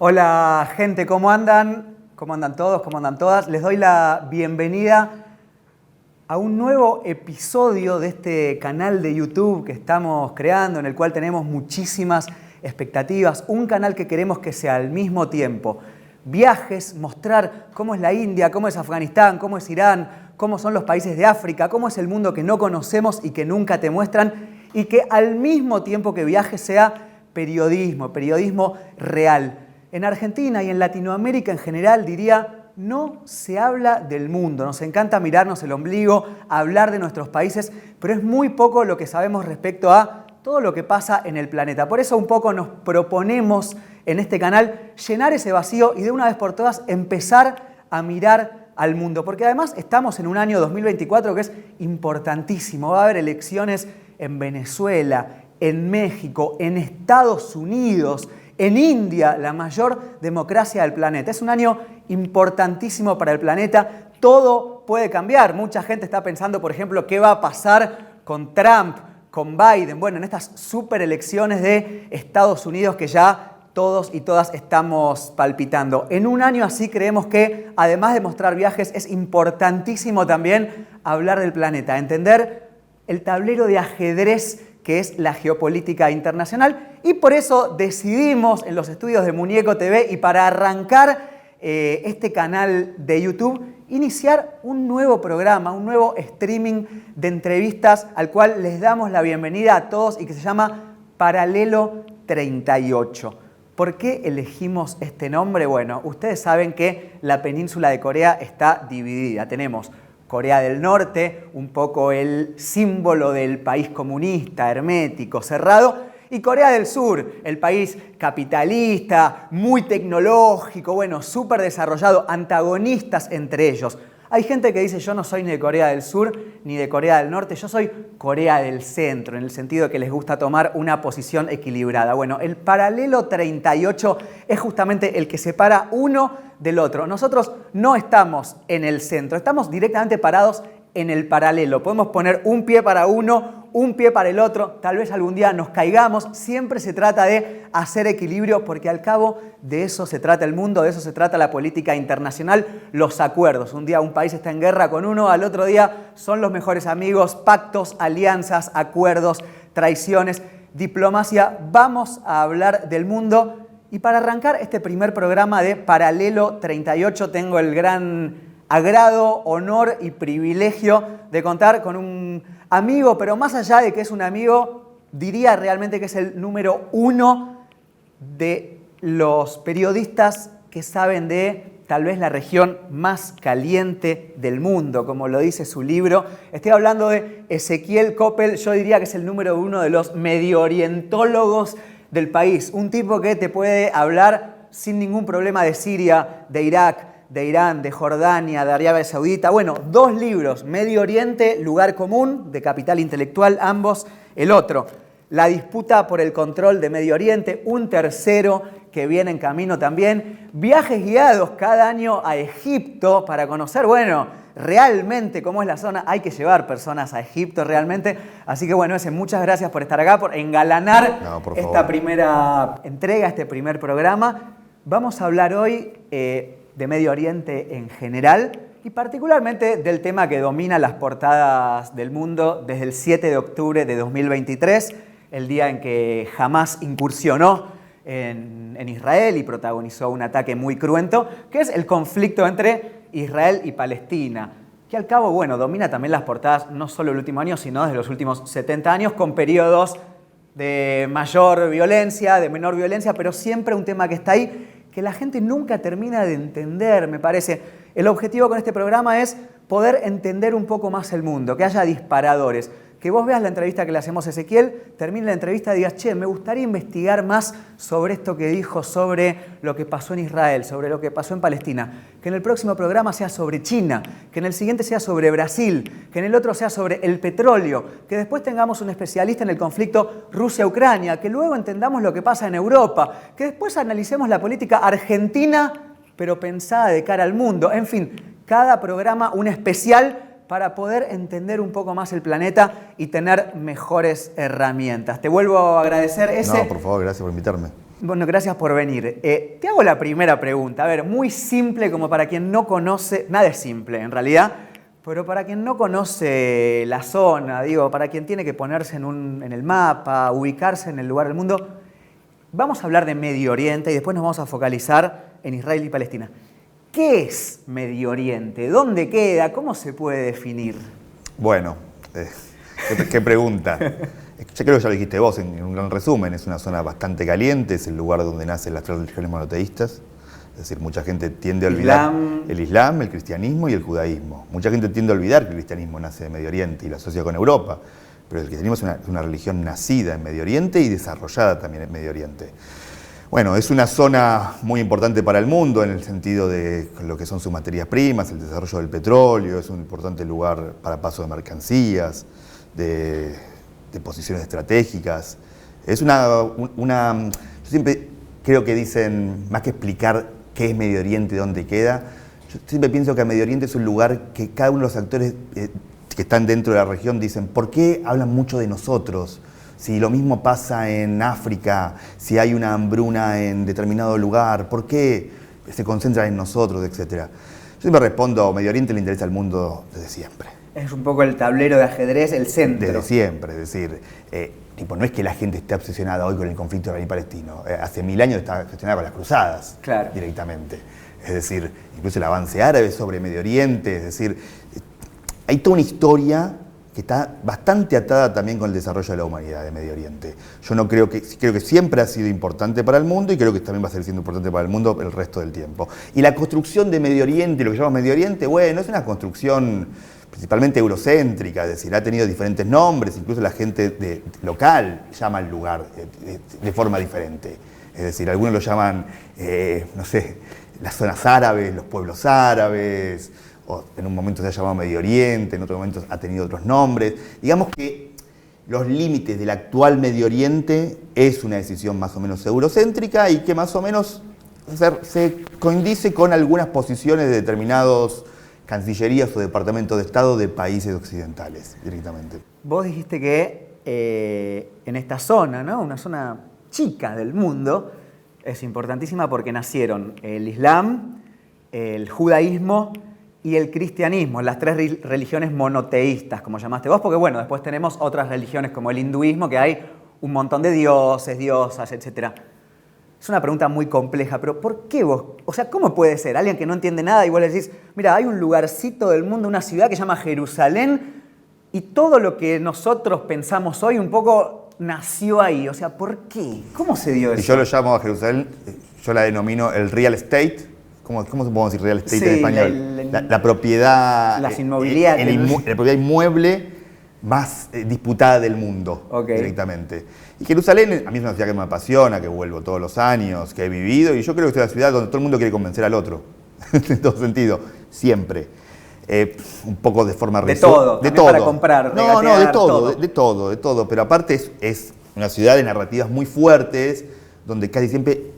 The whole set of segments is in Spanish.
Hola gente, ¿cómo andan? ¿Cómo andan todos? ¿Cómo andan todas? Les doy la bienvenida a un nuevo episodio de este canal de YouTube que estamos creando, en el cual tenemos muchísimas expectativas. Un canal que queremos que sea al mismo tiempo viajes, mostrar cómo es la India, cómo es Afganistán, cómo es Irán, cómo son los países de África, cómo es el mundo que no conocemos y que nunca te muestran, y que al mismo tiempo que viajes sea periodismo real. En Argentina y en Latinoamérica en general, diría, no se habla del mundo. Nos encanta mirarnos el ombligo, hablar de nuestros países, pero es muy poco lo que sabemos respecto a todo lo que pasa en el planeta. Por eso un poco nos proponemos en este canal llenar ese vacío y de una vez por todas empezar a mirar al mundo. Porque además estamos en un año 2024 que es importantísimo. Va a haber elecciones en Venezuela, en México, en Estados Unidos, en India, la mayor democracia del planeta. Es un año importantísimo para el planeta. Todo puede cambiar. Mucha gente está pensando, por ejemplo, qué va a pasar con Trump, con Biden. Bueno, en estas superelecciones de Estados Unidos que ya todos y todas estamos palpitando. En un año así creemos que, además de mostrar viajes, es importantísimo también hablar del planeta, entender el tablero de ajedrez que es la geopolítica internacional, y por eso decidimos en los estudios de Muñeco TV y para arrancar este canal de YouTube, iniciar un nuevo programa, un nuevo streaming de entrevistas al cual les damos la bienvenida a todos y que se llama Paralelo 38. ¿Por qué elegimos este nombre? Bueno, ustedes saben que la península de Corea está dividida. Tenemos Corea del Norte, un poco el símbolo del país comunista, hermético, cerrado, y Corea del Sur, el país capitalista, muy tecnológico, bueno, súper desarrollado, antagonistas entre ellos. Hay gente que dice, yo no soy ni de Corea del Sur ni de Corea del Norte, yo soy Corea del Centro, en el sentido de que les gusta tomar una posición equilibrada. Bueno, el paralelo 38 es justamente el que separa uno del otro. Nosotros no estamos en el centro, estamos directamente parados en el paralelo. Podemos poner un pie para uno, un pie para el otro, tal vez algún día nos caigamos. Siempre se trata de hacer equilibrio porque al cabo de eso se trata el mundo, de eso se trata la política internacional, los acuerdos. Un día un país está en guerra con uno, al otro día son los mejores amigos, pactos, alianzas, acuerdos, traiciones, diplomacia. Vamos a hablar del mundo y para arrancar este primer programa de Paralelo 38 tengo el gran agrado, honor y privilegio de contar con un amigo, pero más allá de que es un amigo, diría realmente que es el número uno de los periodistas que saben de tal vez la región más caliente del mundo, como lo dice su libro. Estoy hablando de Ezequiel Coppel, yo diría que es el número uno de los medioorientólogos del país. Un tipo que te puede hablar sin ningún problema de Siria, de Irak, de Irán, de Jordania, de Arabia Saudita. Bueno, 2 libros, Medio Oriente, Lugar Común, de Capital Intelectual, ambos. El otro, La disputa por el control de Medio Oriente. Un tercero que viene en camino también. Viajes guiados cada año a Egipto para conocer, bueno, realmente cómo es la zona. Hay que llevar personas a Egipto realmente. Así que bueno, muchas gracias por estar acá, por engalanar esta primera entrega, este primer programa. Vamos a hablar hoy de Medio Oriente en general y particularmente del tema que domina las portadas del mundo desde el 7 de octubre de 2023, el día en que Hamás incursionó en Israel y protagonizó un ataque muy cruento, que es el conflicto entre Israel y Palestina, que al cabo, bueno, domina también las portadas no solo el último año, sino desde los últimos 70 años, con periodos de mayor violencia, de menor violencia, pero siempre un tema que está ahí, que la gente nunca termina de entender, me parece. El objetivo con este programa es poder entender un poco más el mundo, que haya disparadores, que vos veas la entrevista que le hacemos a Ezequiel, termine la entrevista y digas, che, me gustaría investigar más sobre esto que dijo, sobre lo que pasó en Israel, sobre lo que pasó en Palestina, que en el próximo programa sea sobre China, que en el siguiente sea sobre Brasil, que en el otro sea sobre el petróleo, que después tengamos un especialista en el conflicto Rusia-Ucrania, que luego entendamos lo que pasa en Europa, que después analicemos la política argentina, pero pensada de cara al mundo. En fin, cada programa un especial para poder entender un poco más el planeta y tener mejores herramientas. Te vuelvo a agradecer ese. No, por favor, gracias por invitarme. Bueno, gracias por venir. Te hago la primera pregunta. A ver, muy simple como para quien no conoce, nada es simple en realidad, pero para quien no conoce la zona, digo, para quien tiene que ponerse en el mapa, ubicarse en el lugar del mundo, vamos a hablar de Medio Oriente y después nos vamos a focalizar en Israel y Palestina. ¿Qué es Medio Oriente? ¿Dónde queda? ¿Cómo se puede definir? Bueno, qué pregunta. Yo creo que ya lo dijiste vos en un gran resumen. Es una zona bastante caliente, es el lugar donde nacen las tres religiones monoteístas. Es decir, mucha gente tiende a olvidar el Islam, el cristianismo y el judaísmo. Mucha gente tiende a olvidar que el cristianismo nace de Medio Oriente y lo asocia con Europa. Pero el cristianismo es una religión nacida en Medio Oriente y desarrollada también en Medio Oriente. Bueno, es una zona muy importante para el mundo en el sentido de lo que son sus materias primas, el desarrollo del petróleo, es un importante lugar para paso de mercancías, de posiciones estratégicas. Es yo siempre creo que dicen, más que explicar qué es Medio Oriente y dónde queda, yo siempre pienso que Medio Oriente es un lugar que cada uno de los actores que están dentro de la región dicen, ¿por qué hablan mucho de nosotros? Si lo mismo pasa en África, si hay una hambruna en determinado lugar, ¿por qué se concentran en nosotros, etcétera? Yo siempre respondo, Medio Oriente le interesa al mundo desde siempre. Es un poco el tablero de ajedrez, el centro. Desde siempre, es decir, no es que la gente esté obsesionada hoy con el conflicto israelí-palestino. Hace 1000 años estaba obsesionada con las cruzadas, claro, directamente. Es decir, incluso el avance árabe sobre Medio Oriente, es decir, hay toda una historia que está bastante atada también con el desarrollo de la humanidad de Medio Oriente. Yo creo que siempre ha sido importante para el mundo y creo que también va a seguir siendo importante para el mundo el resto del tiempo. Y la construcción de Medio Oriente, lo que llamamos Medio Oriente, bueno, es una construcción principalmente eurocéntrica, es decir, ha tenido diferentes nombres, incluso la gente local llama al lugar de forma diferente. Es decir, algunos lo llaman, no sé, las zonas árabes, los pueblos árabes, o en un momento se ha llamado Medio Oriente, en otro momento ha tenido otros nombres. Digamos que los límites del actual Medio Oriente es una decisión más o menos eurocéntrica y que más o menos se coincide con algunas posiciones de determinados cancillerías o departamentos de Estado de países occidentales, directamente. Vos dijiste que en esta zona, ¿no? Una zona chica del mundo, es importantísima porque nacieron el Islam, el judaísmo y el cristianismo, las tres religiones monoteístas, como llamaste vos, porque bueno, después tenemos otras religiones como el hinduismo, que hay un montón de dioses, diosas, etc. Es una pregunta muy compleja, pero ¿por qué vos? O sea, ¿cómo puede ser? Alguien que no entiende nada y vos le decís, mira, hay un lugarcito del mundo, una ciudad que se llama Jerusalén, y todo lo que nosotros pensamos hoy un poco nació ahí. O sea, ¿por qué? ¿Cómo se dio eso? Y yo lo llamo a Jerusalén, yo la denomino el real estate. ¿Cómo se puede decir real estate en español? La propiedad... Las inmobiliarias. La propiedad inmueble más disputada del mundo, directamente. Y Jerusalén, a mí es una ciudad que me apasiona, que vuelvo todos los años, que he vivido, y yo creo que es una ciudad donde todo el mundo quiere convencer al otro, en todo sentido, siempre. Un poco de forma... De todo, para comprar, de todo, pero aparte es una ciudad de narrativas muy fuertes, donde casi siempre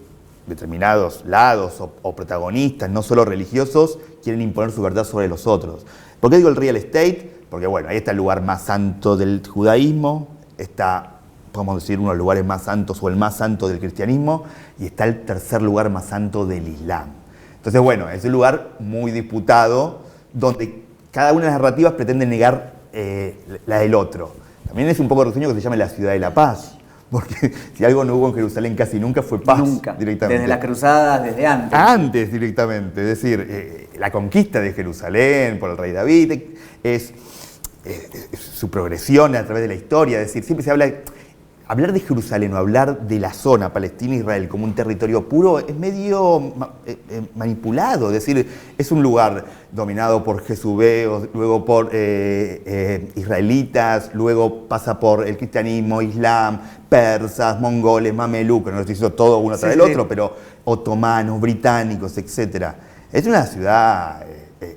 determinados lados o protagonistas, no solo religiosos, quieren imponer su verdad sobre los otros. ¿Por qué digo el real estate? Porque bueno, ahí está el lugar más santo del judaísmo, está, podemos decir, uno de los lugares más santos o el más santo del cristianismo, y está el tercer lugar más santo del Islam. Entonces bueno, es un lugar muy disputado, donde cada una de las narrativas pretende negar la del otro. También es un poco risueño que se llama la ciudad de la paz, porque si algo no hubo en Jerusalén casi nunca fue paz. Nunca, directamente. Desde las cruzadas, desde antes. Antes directamente, es decir, la conquista de Jerusalén por el rey David es su progresión a través de la historia, es decir, siempre se habla... Hablar de Jerusalén o hablar de la zona Palestina-Israel como un territorio puro es medio manipulado, es decir, es un lugar dominado por jezubeos, luego por israelitas, luego pasa por el cristianismo, islam, persas, mongoles, mamelucos, no lo estoy diciendo todo uno tras del otro, pero otomanos, británicos, etc. Es una ciudad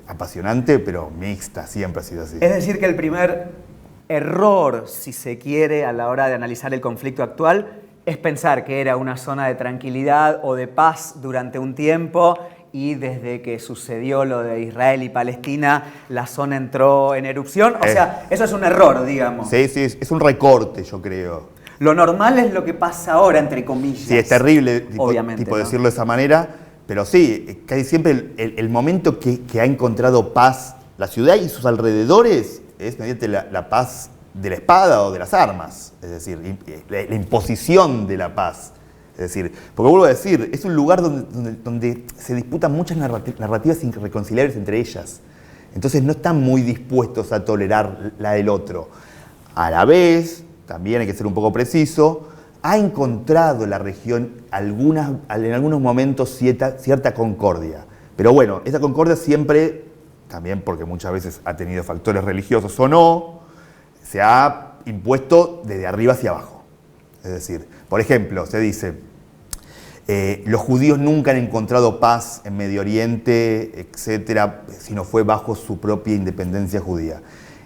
apasionante, pero mixta, siempre ha sido así. Es decir, que el primer error, si se quiere, a la hora de analizar el conflicto actual, es pensar que era una zona de tranquilidad o de paz durante un tiempo y desde que sucedió lo de Israel y Palestina, la zona entró en erupción. O sea, eso es un error, digamos. Sí, es un recorte, yo creo. Lo normal es lo que pasa ahora, entre comillas. Sí, es terrible obviamente, tipo ¿no? decirlo de esa manera, pero sí, casi siempre el momento que ha encontrado paz la ciudad y sus alrededores es mediante la paz de la espada o de las armas, es decir, la imposición de la paz. Es decir, porque vuelvo a decir, es un lugar donde se disputan muchas narrativas irreconciliables entre ellas. Entonces no están muy dispuestos a tolerar la del otro. A la vez, también hay que ser un poco preciso, ha encontrado la región en algunos momentos cierta concordia. Pero bueno, esa concordia siempre, también porque muchas veces ha tenido factores religiosos o no, se ha impuesto desde arriba hacia abajo. Es decir, por ejemplo, se dice, los judíos nunca han encontrado paz en Medio Oriente, etcétera, sino fue bajo su propia independencia judía.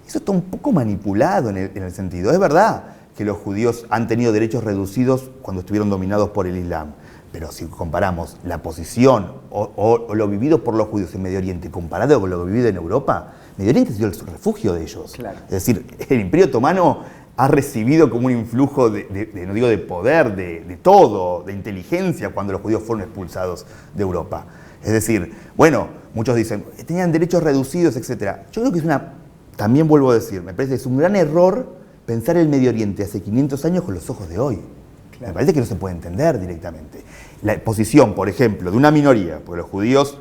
Eso está un poco manipulado en el sentido. Es verdad que los judíos han tenido derechos reducidos cuando estuvieron dominados por el Islam, pero si comparamos la posición o lo vivido por los judíos en Medio Oriente comparado con lo vivido en Europa, Medio Oriente ha sido el refugio de ellos. Claro. Es decir, el Imperio Otomano ha recibido como un influjo no digo de poder, de todo, de inteligencia cuando los judíos fueron expulsados de Europa. Es decir, bueno, muchos dicen, tenían derechos reducidos, etc. Yo creo que también vuelvo a decir, me parece que es un gran error pensar el Medio Oriente hace 500 años con los ojos de hoy. Claro. Me parece que no se puede entender directamente. La posición, por ejemplo, de una minoría, porque los judíos,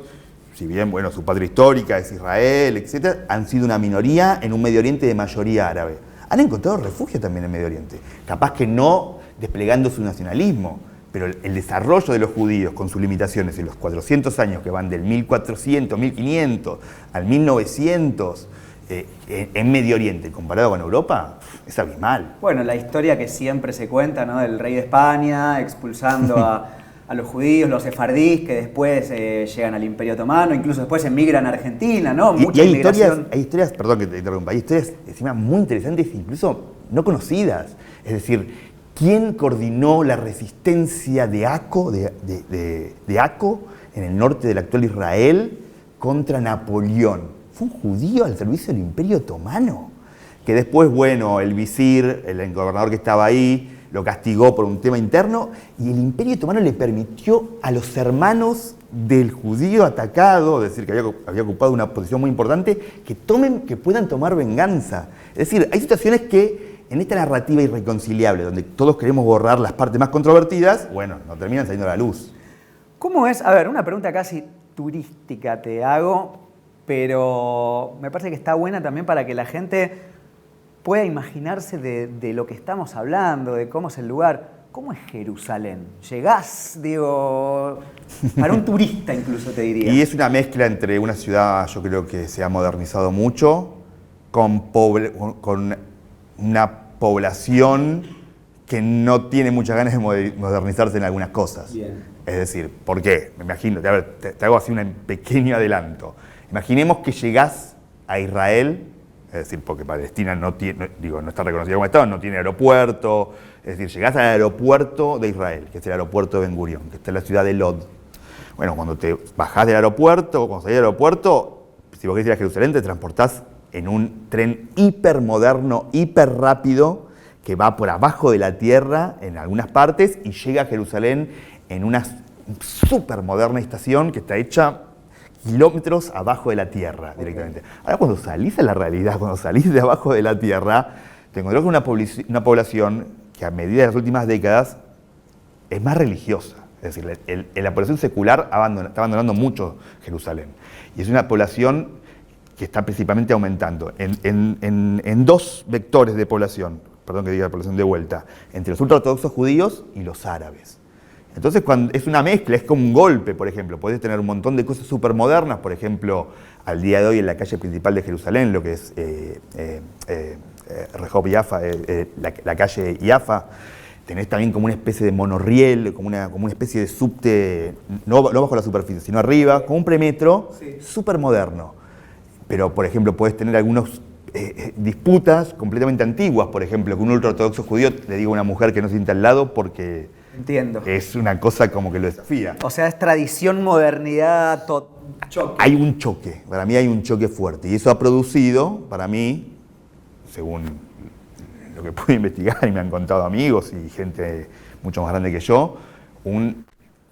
si bien, bueno, su patria histórica es Israel, etc., han sido una minoría en un Medio Oriente de mayoría árabe. Han encontrado refugio también en Medio Oriente. Capaz que no desplegando su nacionalismo, pero el desarrollo de los judíos con sus limitaciones en los 400 años que van del 1400, 1500 al 1900 en Medio Oriente, comparado con Europa, es abismal. Bueno, la historia que siempre se cuenta, ¿no? Del rey de España expulsando a los judíos, los sefardíes, que después llegan al Imperio Otomano, incluso después emigran a Argentina, ¿no? Y hay historias, perdón que te interrumpa, hay historias encima muy interesantes, incluso no conocidas. Es decir, ¿quién coordinó la resistencia de Acco en el norte del actual Israel contra Napoleón? Fue un judío al servicio del Imperio Otomano, que después, bueno, el visir, el gobernador que estaba ahí, lo castigó por un tema interno y el Imperio Otomano le permitió a los hermanos del judío atacado, es decir, que había ocupado una posición muy importante, que puedan tomar venganza. Es decir, hay situaciones que en esta narrativa irreconciliable, donde todos queremos borrar las partes más controvertidas, bueno, no terminan saliendo a la luz. ¿Cómo es? A ver, una pregunta casi turística te hago, pero me parece que está buena también para que la gente pueda imaginarse de lo que estamos hablando, de cómo es el lugar. ¿Cómo es Jerusalén? ¿Llegás, digo, para un turista incluso te diría? Y es una mezcla entre una ciudad, yo creo que se ha modernizado mucho, con una población que no tiene muchas ganas de modernizarse en algunas cosas. Bien. Es decir, ¿por qué? Me imagino, a ver, te hago así un pequeño adelanto. Imaginemos que llegás a Israel, es decir, porque Palestina no está reconocida como Estado, no tiene aeropuerto, es decir, llegás al aeropuerto de Israel, que es el aeropuerto de Ben Gurión, que está en la ciudad de Lod. Bueno, cuando te bajás del aeropuerto, cuando salís del aeropuerto, si vos querés ir a Jerusalén, te transportás en un tren hipermoderno, hiperrápido, que va por abajo de la tierra en algunas partes y llega a Jerusalén en una supermoderna estación que está hecha kilómetros abajo de la tierra directamente. Ahora cuando salís a la realidad, cuando salís de abajo de la tierra, te encontrás con una población que a medida de las últimas décadas es más religiosa. Es decir, la población secular está abandonando mucho Jerusalén. Y es una población que está principalmente aumentando en dos vectores de población, perdón que diga población de vuelta, entre los ultraortodoxos judíos y los árabes. Entonces, cuando es una mezcla, es como un golpe, por ejemplo. Podés tener un montón de cosas súper modernas, por ejemplo, al día de hoy en la calle principal de Jerusalén, lo que es Rehov Jaffa, la calle Jaffa, tenés también como una especie de monorriel, como una especie de subte, no bajo la superficie, sino arriba, como un premetro, sí, súper moderno. Pero, por ejemplo, podés tener algunas disputas completamente antiguas, por ejemplo, que un ultraortodoxo judío le diga a una mujer que no se sienta al lado porque... Entiendo. Es una cosa como que lo desafía. O sea, es tradición, modernidad, choque. Hay un choque, para mí hay un choque fuerte. Y eso ha producido, para mí, según lo que pude investigar y me han contado amigos y gente mucho más grande que yo, como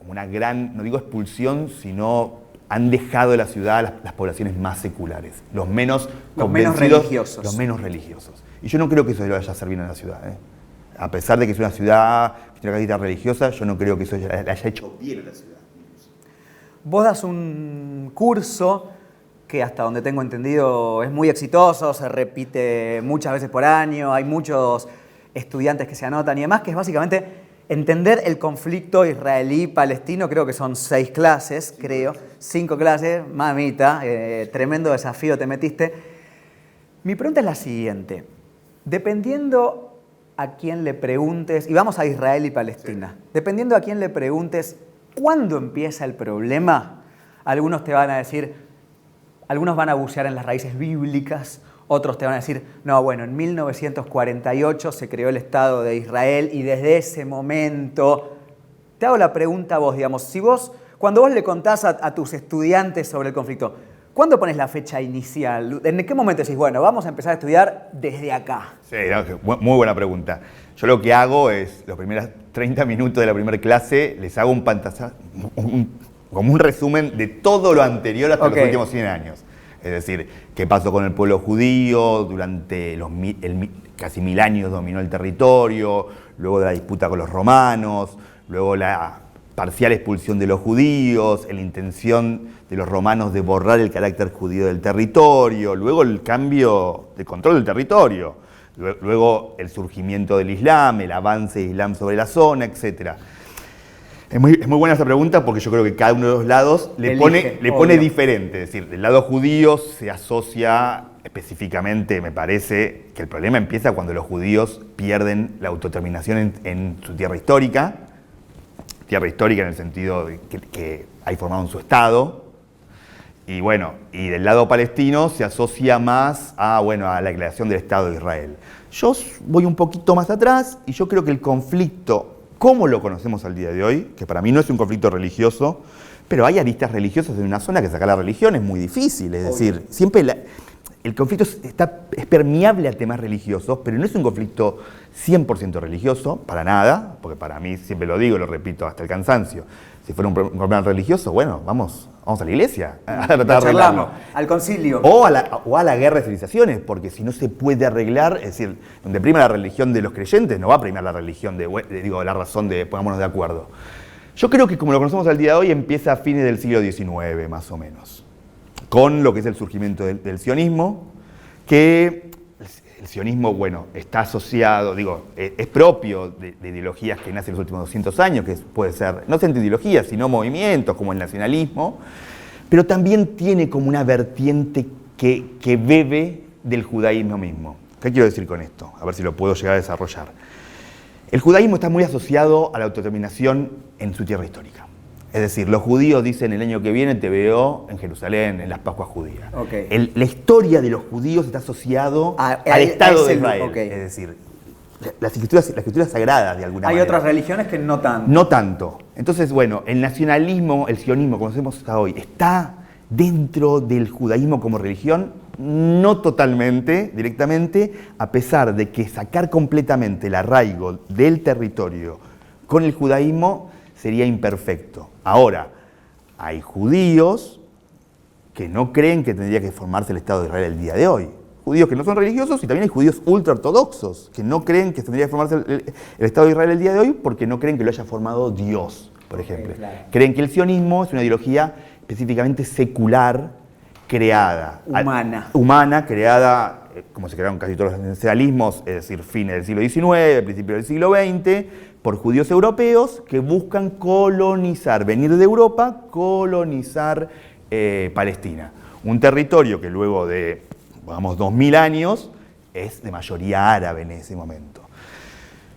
una gran, no digo expulsión, sino han dejado de la ciudad las poblaciones más seculares, los menos religiosos. Los menos religiosos. Y yo no creo que eso le vaya a hacer bien a la ciudad. A pesar de que es una ciudad que tiene una característica religiosa, yo no creo que eso le haya hecho bien a la ciudad. Vos das un curso que hasta donde tengo entendido es muy exitoso, se repite muchas veces por año, hay muchos estudiantes que se anotan y demás, que es básicamente entender el conflicto israelí-palestino. Creo que son 6 clases, 5 clases, mamita, tremendo desafío te metiste. Mi pregunta es la siguiente, dependiendo a quién le preguntes, y vamos a Israel y Palestina, dependiendo a quién le preguntes cuándo empieza el problema, algunos te van a decir, algunos van a bucear en las raíces bíblicas, otros te van a decir, no, bueno, en 1948 se creó el Estado de Israel y desde ese momento, te hago la pregunta a vos, digamos, cuando vos le contás a tus estudiantes sobre el conflicto, ¿cuándo pones la fecha inicial? ¿En qué momento decís, bueno, vamos a empezar a estudiar desde acá? Sí, muy buena pregunta. Yo lo que hago es, los primeros 30 minutos de la primera clase, les hago un pantallazo, como un resumen de todo lo anterior hasta los últimos 100 años. Es decir, qué pasó con el pueblo judío durante casi 1000 años dominó el territorio, luego de la disputa con los romanos, luego la parcial expulsión de los judíos, la intención de los romanos de borrar el carácter judío del territorio, luego el cambio de control del territorio, luego el surgimiento del Islam, el avance del Islam sobre la zona, etc. Es muy buena esa pregunta porque yo creo que cada uno de los lados le pone diferente. Es decir, del lado judío se asocia específicamente, me parece, que el problema empieza cuando los judíos pierden la autodeterminación en su tierra histórica en el sentido de que hay formado su Estado. Y bueno, y del lado palestino se asocia más a la creación del Estado de Israel. Yo voy un poquito más atrás y yo creo que el conflicto, como lo conocemos al día de hoy, que para mí no es un conflicto religioso, pero hay aristas religiosas en una zona que sacar la religión es muy difícil. Es decir, siempre el conflicto es permeable a temas religiosos, pero no es un conflicto 100% religioso, para nada, porque para mí, siempre lo digo, lo repito hasta el cansancio, si fuera un problema religioso, bueno, vamos a la iglesia a tratar de arreglarlo. Al concilio. O a la guerra de civilizaciones, porque si no se puede arreglar, es decir, donde prima la religión de los creyentes, no va a primar la religión la razón de pongámonos de acuerdo. Yo creo que como lo conocemos al día de hoy, empieza a fines del siglo XIX, más o menos, con lo que es el surgimiento del sionismo, que el sionismo, está asociado, es propio de ideologías que nacen en los últimos 200 años, que puede ser, no solamente ideologías, sino movimientos como el nacionalismo, pero también tiene como una vertiente que bebe del judaísmo mismo. ¿Qué quiero decir con esto? A ver si lo puedo llegar a desarrollar. El judaísmo está muy asociado a la autodeterminación en su tierra histórica. Es decir, los judíos dicen el año que viene te veo en Jerusalén, en las Pascuas judías. La historia de los judíos está asociado al Estado de Israel. Es decir, las escrituras sagradas de alguna manera. Hay otras religiones que no tanto. No tanto. Entonces, el nacionalismo, el sionismo, como conocemos hasta hoy, está dentro del judaísmo como religión, no totalmente, directamente, a pesar de que sacar completamente el arraigo del territorio con el judaísmo sería imperfecto. Ahora, hay judíos que no creen que tendría que formarse el Estado de Israel el día de hoy. Judíos que no son religiosos y también hay judíos ultraortodoxos que no creen que tendría que formarse el Estado de Israel el día de hoy porque no creen que lo haya formado Dios, por ejemplo. Claro. Creen que el sionismo es una ideología específicamente secular, creada. Humana, creada, como se crearon casi todos los nacionalismos, es decir, fines del siglo XIX, principios del siglo XX, por judíos europeos que buscan colonizar, venir de Europa, colonizar Palestina. Un territorio que luego de, 2000 años, es de mayoría árabe en ese momento.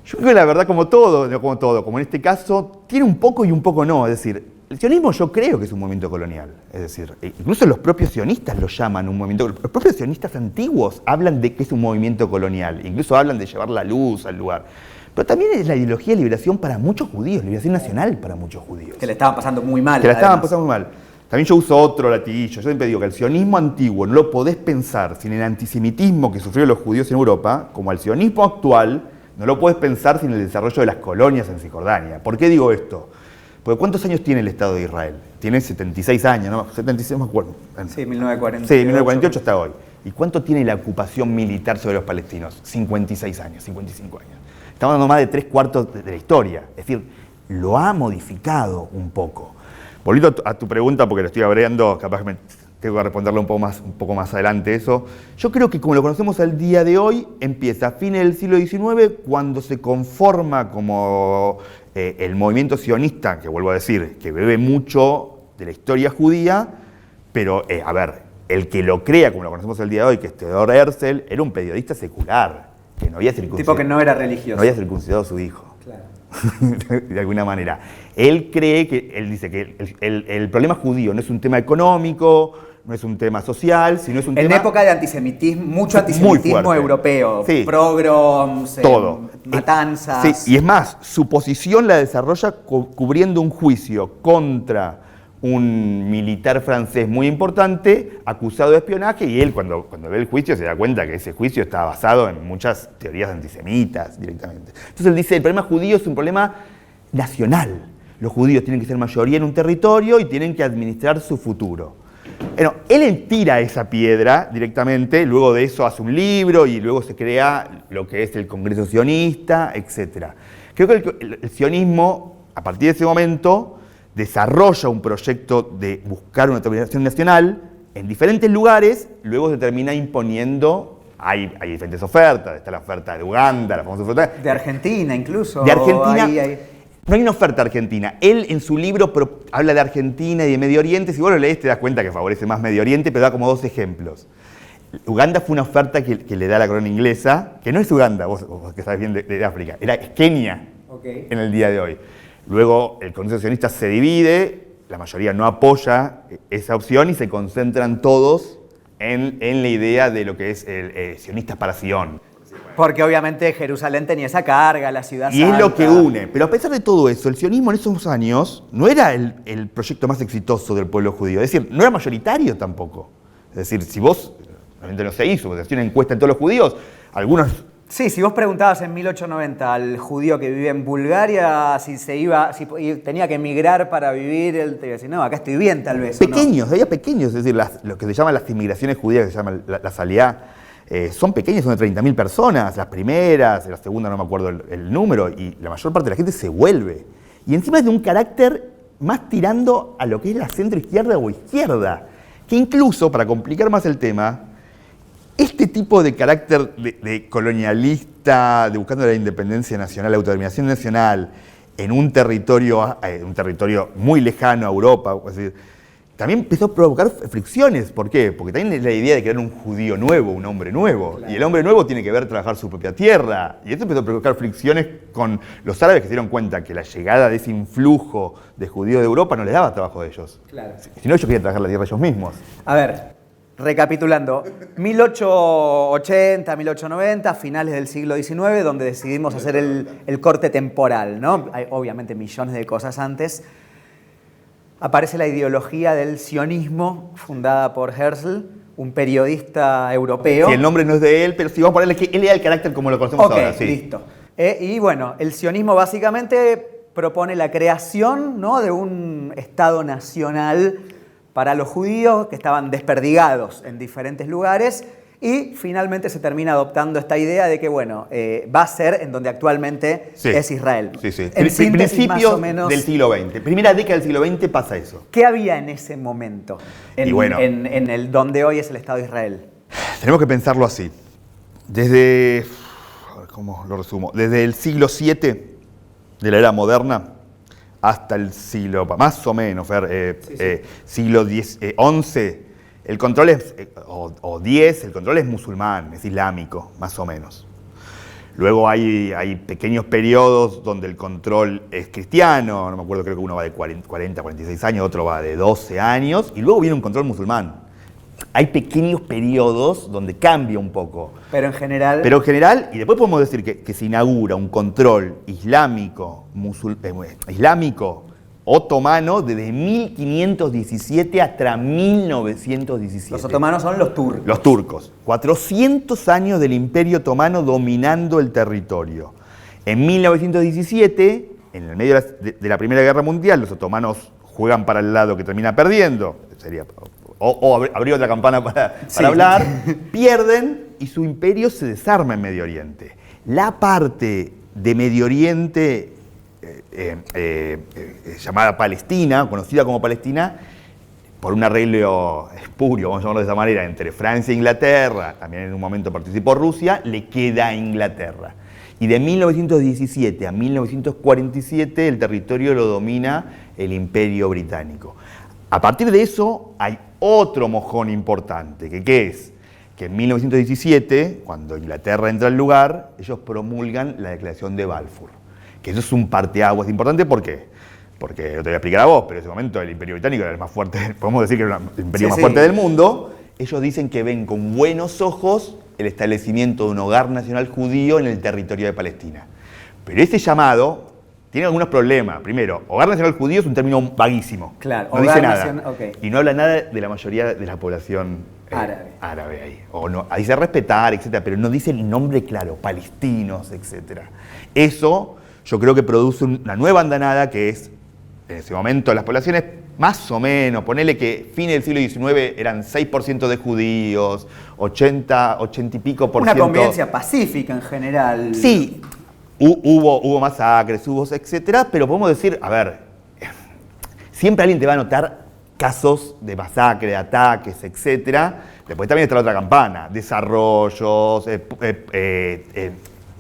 Yo creo que la verdad, como en este caso, tiene un poco y un poco no. Es decir, el sionismo yo creo que es un movimiento colonial. Es decir, incluso los propios sionistas lo llaman un movimiento. Los propios sionistas antiguos hablan de que es un movimiento colonial. Incluso hablan de llevar la luz al lugar. Pero también es la ideología de liberación para muchos judíos, liberación nacional para muchos judíos. Que le estaban pasando muy mal. Que la estaban pasando muy mal. También yo uso otro latiguillo. Yo siempre digo que el sionismo antiguo no lo podés pensar sin el antisemitismo que sufrieron los judíos en Europa, como el sionismo actual no lo podés pensar sin el desarrollo de las colonias en Cisjordania. ¿Por qué digo esto? Porque ¿cuántos años tiene el Estado de Israel? Tiene 76 años, ¿no? 76, no me acuerdo. Sí, 1948. Sí, 1948 hasta hoy. ¿Y cuánto tiene la ocupación militar sobre los palestinos? 56 años, 55 años. Estamos hablando más de 3/4 de la historia. Es decir, lo ha modificado un poco. Volviendo a tu pregunta, porque lo estoy abreando, capaz que tengo que responderle un poco más adelante eso. Yo creo que como lo conocemos al día de hoy, empieza a fines del siglo XIX, cuando se conforma como el movimiento sionista, que vuelvo a decir, que bebe mucho de la historia judía, pero, a ver, el que lo crea, como lo conocemos el día de hoy, que es Theodor Herzl, era un periodista secular, que no había circuncidado. Tipo que no era religioso. No había circuncidado a su hijo. Claro. De alguna manera. Él dice que el problema judío no es un tema económico, no es un tema social, sino es un tema... En época de antisemitismo, mucho antisemitismo europeo, sí. Pogroms, Todo. matanzas... Sí, y es más, su posición la desarrolla cubriendo un juicio contra un militar francés muy importante, acusado de espionaje, y él cuando ve el juicio se da cuenta que ese juicio está basado en muchas teorías antisemitas directamente. Entonces él dice, el problema judío es un problema nacional. Los judíos tienen que ser mayoría en un territorio y tienen que administrar su futuro. Bueno, él tira esa piedra directamente, luego de eso hace un libro y luego se crea lo que es el Congreso Sionista, etc. Creo que el sionismo, a partir de ese momento, desarrolla un proyecto de buscar una determinación nacional en diferentes lugares, luego se termina imponiendo, hay diferentes ofertas, está la oferta de Uganda, la famosa oferta... De Argentina incluso. De Argentina... No hay una oferta argentina. Él en su libro habla de Argentina y de Medio Oriente. Si vos lo lees te das cuenta que favorece más Medio Oriente, pero da como dos ejemplos. Uganda fue una oferta que le da la corona inglesa, que no es Uganda, vos que sabes bien de África, es Kenia en el día de hoy. Luego el Congreso Sionista se divide, la mayoría no apoya esa opción y se concentran todos en la idea de lo que es el sionistas para Sion. Porque obviamente Jerusalén tenía esa carga, la ciudad y santa. Es lo que une. Pero a pesar de todo eso, el sionismo en esos años no era el proyecto más exitoso del pueblo judío. Es decir, no era mayoritario tampoco. Es decir, si vos, realmente no se hizo, vos hacías una encuesta en todos los judíos, algunos... Sí, si vos preguntabas en 1890 al judío que vivía en Bulgaria si tenía que emigrar para vivir, él te iba a decir, no, acá estoy bien tal vez. Pequeños, había pequeños, es decir, lo que se llaman las inmigraciones judías, que se llaman las aliá, son pequeñas, son de 30.000 personas, las primeras, la segunda no me acuerdo el número, y la mayor parte de la gente se vuelve. Y encima es de un carácter más tirando a lo que es la centro-izquierda o izquierda, que incluso, para complicar más el tema, este tipo de carácter de colonialista, de buscando la independencia nacional, la autodeterminación nacional, en un territorio muy lejano a Europa, es decir, también empezó a provocar fricciones. ¿Por qué? Porque también es la idea de crear un judío nuevo, un hombre nuevo. Claro. Y el hombre nuevo tiene que ver trabajar su propia tierra. Y esto empezó a provocar fricciones con los árabes que se dieron cuenta que la llegada de ese influjo de judíos de Europa no les daba trabajo a ellos. Claro. Si no, ellos querían trabajar la tierra ellos mismos. A ver, recapitulando. 1880, 1890, finales del siglo XIX, donde decidimos hacer el corte temporal, ¿no? Hay obviamente millones de cosas antes. Aparece la ideología del sionismo, fundada por Herzl, un periodista europeo. Sí, el nombre no es de él, pero sí vamos a ponerle que él era el carácter como lo conocemos ahora. Sí, listo. Y bueno, el sionismo básicamente propone la creación, ¿no?, de un Estado nacional para los judíos que estaban desperdigados en diferentes lugares. Y finalmente se termina adoptando esta idea de que, bueno, va a ser en donde actualmente es Israel. Sí, sí. En síntesis, principios más o menos, del siglo XX. Primera década del siglo XX pasa eso. ¿Qué había en ese momento en el donde hoy es el Estado de Israel? Tenemos que pensarlo así. Desde, ¿cómo lo resumo? Desde el siglo VII de la era moderna hasta el siglo, más o menos, siglo XI, el control es, o 10, el control es musulmán, es islámico, más o menos. Luego hay pequeños periodos donde el control es cristiano, no me acuerdo, creo que uno va de 40, 46 años, otro va de 12 años, y luego viene un control musulmán. Hay pequeños periodos donde cambia un poco. Pero en general, y después podemos decir que se inaugura un control islámico otomano desde 1517 hasta 1917. Los otomanos son los turcos. Los turcos. 400 años del Imperio Otomano dominando el territorio. En 1917, en el medio de la Primera Guerra Mundial, los otomanos juegan para el lado que termina perdiendo. Sería, o abrir otra campana para hablar. Pierden y su imperio se desarma en Medio Oriente. La parte de Medio Oriente llamada Palestina, conocida como Palestina, por un arreglo espurio, vamos a llamarlo de esa manera, entre Francia e Inglaterra, también en un momento participó Rusia, le queda a Inglaterra. Y de 1917 a 1947 el territorio lo domina el Imperio Británico. A partir de eso hay otro mojón importante, ¿qué es? Que en 1917, cuando Inglaterra entra al lugar, ellos promulgan la Declaración de Balfour. Que eso es un parteaguas importante, ¿por qué? Porque no te voy a explicar a vos, pero en ese momento el Imperio Británico era el más fuerte, podemos decir que era el imperio más fuerte del mundo. Ellos dicen que ven con buenos ojos el establecimiento de un hogar nacional judío en el territorio de Palestina. Pero ese llamado tiene algunos problemas. Primero, hogar nacional judío es un término vaguísimo. Claro, no dice nada. Okay. Y no habla nada de la mayoría de la población árabe ahí. O no, dice respetar, etcétera, pero no dice el nombre claro, palestinos, etcétera. Eso yo creo que produce una nueva andanada que es, en ese momento, las poblaciones más o menos, ponele que fines del siglo XIX eran 6% de judíos, 80 y pico por ciento. Una convivencia pacífica en general. Sí, hubo masacres, etcétera, pero podemos decir, a ver, siempre alguien te va a notar casos de masacre, de ataques, etcétera. Después también está la otra campana, desarrollos,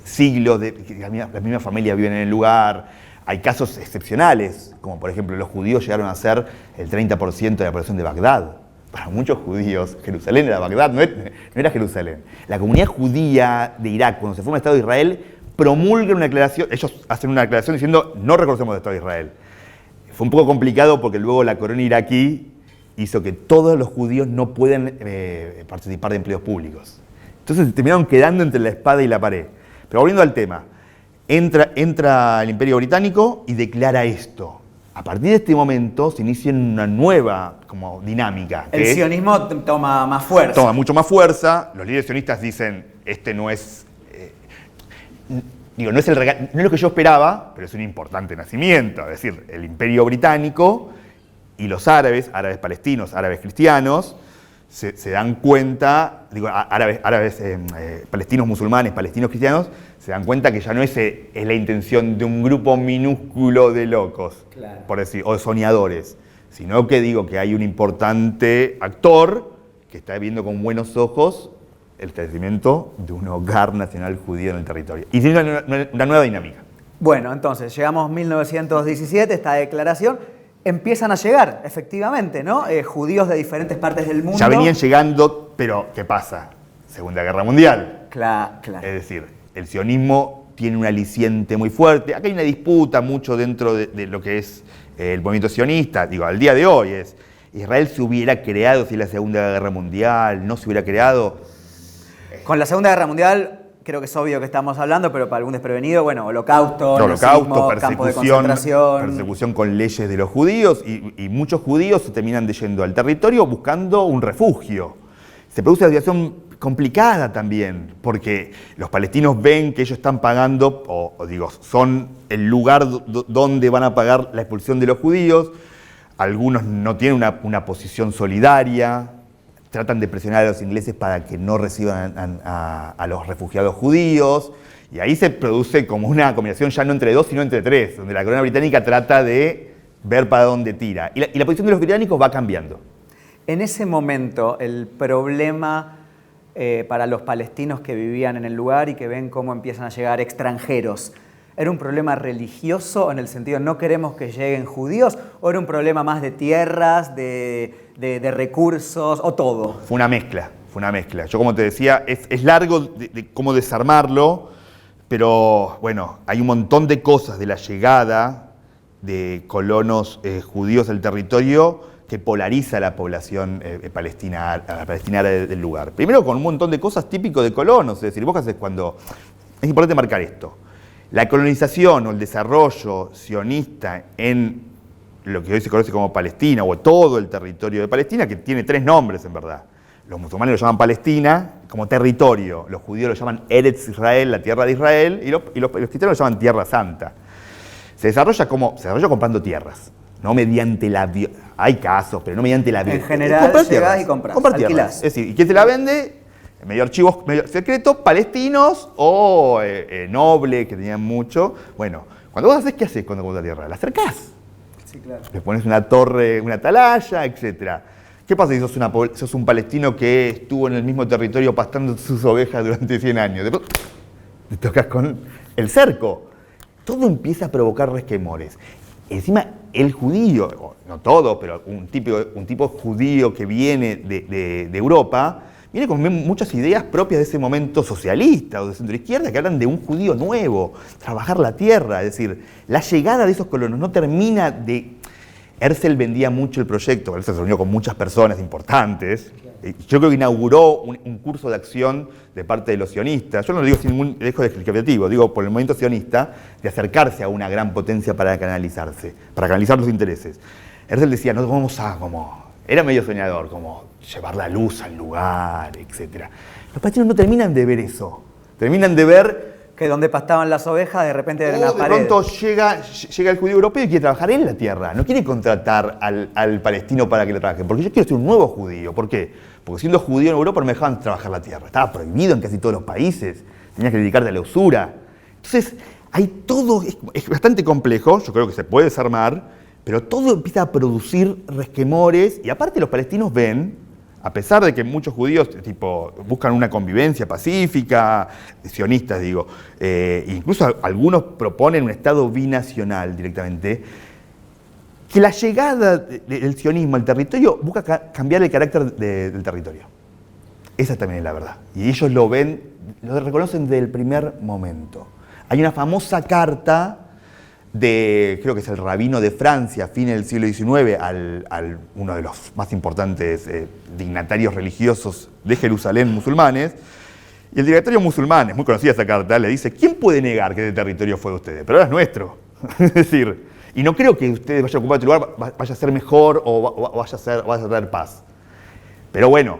siglos de que la misma familia viven en el lugar. Hay casos excepcionales, como por ejemplo los judíos llegaron a ser el 30% de la población de Bagdad. Para muchos judíos, Jerusalén era Bagdad, no era Jerusalén. La comunidad judía de Irak, cuando se forma el Estado de Israel, promulga una declaración, ellos hacen una declaración diciendo no reconocemos el Estado de Israel. Fue un poco complicado porque luego la corona iraquí hizo que todos los judíos no puedan participar de empleos públicos. Entonces terminaron quedando entre la espada y la pared. Pero volviendo al tema, entra el Imperio Británico y declara esto. A partir de este momento se inicia una nueva como dinámica. El sionismo toma más fuerza. Toma mucho más fuerza. Los líderes sionistas dicen, este no es... no es lo que yo esperaba, pero es un importante nacimiento. Es decir, el Imperio Británico y los árabes palestinos, árabes cristianos, se dan cuenta, palestinos musulmanes, palestinos cristianos, se dan cuenta que ya no es la intención de un grupo minúsculo de locos, claro, por decir, o de soñadores, sino que hay un importante actor que está viendo con buenos ojos el establecimiento de un hogar nacional judío en el territorio. Y tiene una nueva dinámica. Bueno, entonces, llegamos a 1917, esta declaración, empiezan a llegar, efectivamente, ¿no? Judíos de diferentes partes del mundo. Ya venían llegando, pero ¿qué pasa? Segunda Guerra Mundial. Claro. Es decir, el sionismo tiene un aliciente muy fuerte. Acá hay una disputa mucho dentro de lo que es el movimiento sionista. Al día de hoy es, Israel se hubiera creado si la Segunda Guerra Mundial no se hubiera creado. Con la Segunda Guerra Mundial, creo que es obvio que estamos hablando, pero para algún desprevenido, holocausto, campo de concentración. Persecución con leyes de los judíos y muchos judíos se terminan yendo al territorio buscando un refugio. Se produce una situación complicada también, porque los palestinos ven que ellos están pagando, son el lugar donde van a pagar la expulsión de los judíos. Algunos no tienen una posición solidaria, tratan de presionar a los ingleses para que no reciban a los refugiados judíos, y ahí se produce como una combinación ya no entre dos, sino entre tres, donde la corona británica trata de ver para dónde tira. Y la posición de los británicos va cambiando. En ese momento, el problema para los palestinos que vivían en el lugar y que ven cómo empiezan a llegar extranjeros, ¿era un problema religioso en el sentido no queremos que lleguen judíos? ¿O era un problema más de tierras, de recursos, o todo? Fue una mezcla. Yo, como te decía, es largo de cómo desarmarlo, pero bueno, hay un montón de cosas de la llegada de colonos judíos al territorio que polariza a la población palestina del lugar. Primero con un montón de cosas típicas de colonos, es decir, vos qué haces cuando... Es importante marcar esto. La colonización o el desarrollo sionista en lo que hoy se conoce como Palestina, o todo el territorio de Palestina, que tiene 3 nombres en verdad. Los musulmanes lo llaman Palestina como territorio, los judíos lo llaman Eretz Israel, la tierra de Israel, y los cristianos lo llaman Tierra Santa. Se desarrolla comprando tierras, no mediante la... Hay casos, pero no mediante la... En general, llegás y compras, alquilás. Es decir, ¿y quién te la vende? Medio archivos, medio secretos, palestinos o nobles, que tenían mucho. Bueno, cuando vos haces, ¿qué haces cuando compras tierra? La acercás. Sí, claro. Le pones una torre, una atalaya, etc. ¿Qué pasa si sos un palestino que estuvo en el mismo territorio pastando sus ovejas durante 100 años? Después te tocas con el cerco. Todo empieza a provocar resquemores. Encima, el judío, no todo, pero un tipo judío que viene de Europa, viene con muchas ideas propias de ese momento socialista o de centroizquierda que hablan de un judío nuevo, trabajar la tierra. Es decir, la llegada de esos colonos no termina de... Herzl vendía mucho el proyecto, Herzl se reunió con muchas personas importantes. Yo creo que inauguró un curso de acción de parte de los sionistas. Yo no lo digo sin ningún dejo descalificativo, digo por el movimiento sionista de acercarse a una gran potencia para canalizar los intereses. Herzl decía, no vamos a era medio soñador, como llevar la luz al lugar, etc. Los palestinos no terminan de ver eso, terminan de ver... Que donde pastaban las ovejas, de repente era una pared. De pronto llega el judío europeo y quiere trabajar en la tierra. No quiere contratar al palestino para que lo trabaje. Porque yo quiero ser un nuevo judío. ¿Por qué? Porque siendo judío en Europa no me dejaban trabajar la tierra. Estaba prohibido en casi todos los países. Tenías que dedicarte a la usura. Entonces, hay todo... Es bastante complejo. Yo creo que se puede desarmar. Pero todo empieza a producir resquemores. Y aparte los palestinos ven... A pesar de que muchos judíos buscan una convivencia pacífica, sionistas digo, incluso algunos proponen un Estado binacional directamente, que la llegada del sionismo al territorio busca cambiar el carácter del territorio. Esa también es la verdad. Y ellos lo ven, lo reconocen desde el primer momento. Hay una famosa carta creo que es el rabino de Francia, a fines del siglo XIX, uno de los más importantes dignatarios religiosos de Jerusalén, musulmanes. Y el directorio musulmán, es muy conocida esa carta, le dice, ¿quién puede negar que este territorio fue de ustedes? Pero ahora es nuestro. Es decir, y no creo que ustedes vayan a ocupar este lugar, vaya a ser mejor o vaya a traer paz. Pero bueno,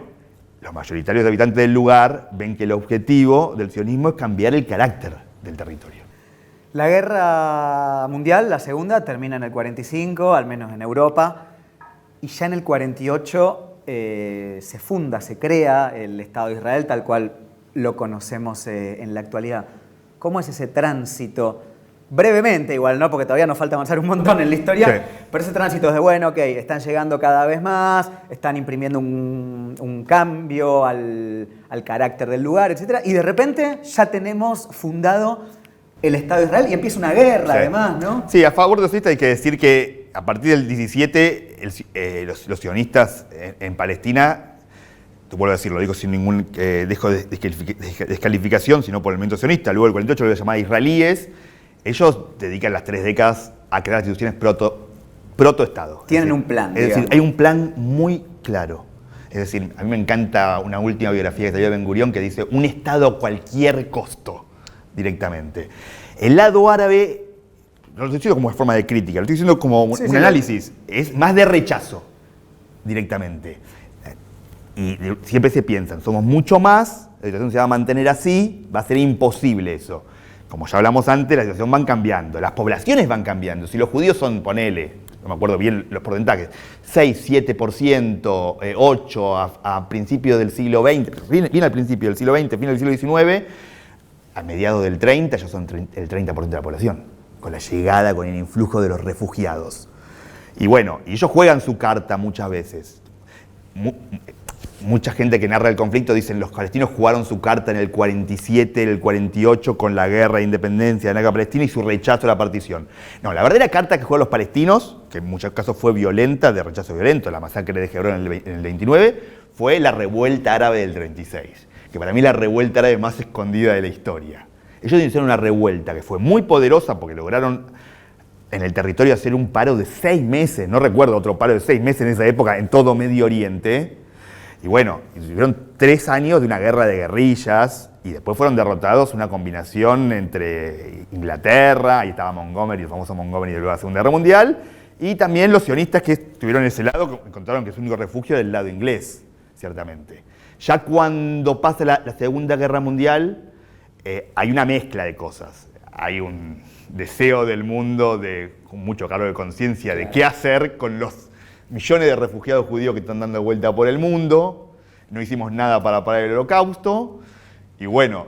los mayoritarios habitantes del lugar ven que el objetivo del sionismo es cambiar el carácter del territorio. La guerra mundial, la segunda, termina en el 45, al menos en Europa, y ya en el 48 se funda, se crea el Estado de Israel tal cual lo conocemos en la actualidad. ¿Cómo es ese tránsito? Brevemente igual, ¿no? Porque todavía nos falta avanzar un montón en la historia, sí. Pero ese tránsito es de, bueno, ok, están llegando cada vez más, están imprimiendo un cambio al carácter del lugar, etc. Y de repente ya tenemos fundado el Estado de Israel y empieza una guerra, sí. Además, ¿no? Sí, a favor de los sionistas hay que decir que a partir del 17, los sionistas en Palestina, te vuelvo a decir, lo digo sin ningún dejo de descalificación, sino por el movimiento sionista, luego el 48 lo voy a llamar israelíes, ellos dedican las 3 décadas a crear instituciones proto-Estado. Tienen un plan, Es decir, hay un plan muy claro. Es decir, a mí me encanta una última biografía que salió de Ben Gurión que dice, un Estado a cualquier costo. Directamente. El lado árabe, no lo estoy diciendo como forma de crítica, lo estoy diciendo como un análisis, es más de rechazo, directamente. Y siempre se piensan, somos mucho más, la situación se va a mantener así, va a ser imposible eso. Como ya hablamos antes, la situación va cambiando, las poblaciones van cambiando. Si los judíos son, ponele, no me acuerdo bien los porcentajes, 6, 7%, 8% a principios del siglo XX, bien al principio del siglo XX, fin del siglo XIX, a mediados del 30 ya son el 30% de la población, con la llegada, con el influjo de los refugiados. Y bueno, y ellos juegan su carta muchas veces. Mucha gente que narra el conflicto dicen los palestinos jugaron su carta en el 47, en el 48 con la guerra de independencia de la Palestina y su rechazo a la partición. No, la verdadera carta que jugaron los palestinos, que en muchos casos fue violenta, de rechazo violento, la masacre de Hebrón en el 29, fue la revuelta árabe del 36. Que para mí la revuelta árabe más escondida de la historia. Ellos hicieron una revuelta que fue muy poderosa porque lograron en el territorio hacer un paro de 6 meses, no recuerdo otro paro de 6 meses en esa época en todo Medio Oriente, y bueno, tuvieron 3 años de una guerra de guerrillas, y después fueron derrotados una combinación entre Inglaterra, ahí estaba Montgomery, el famoso Montgomery de la Segunda Guerra Mundial, Y también los sionistas que estuvieron en ese lado encontraron que es el único refugio del lado inglés, ciertamente. Ya cuando pasa la Segunda Guerra Mundial, hay una mezcla de cosas. Hay un deseo del mundo, con mucho cargo de conciencia, de qué hacer con los millones de refugiados judíos que están dando vuelta por el mundo. No hicimos nada para parar el Holocausto. Y bueno,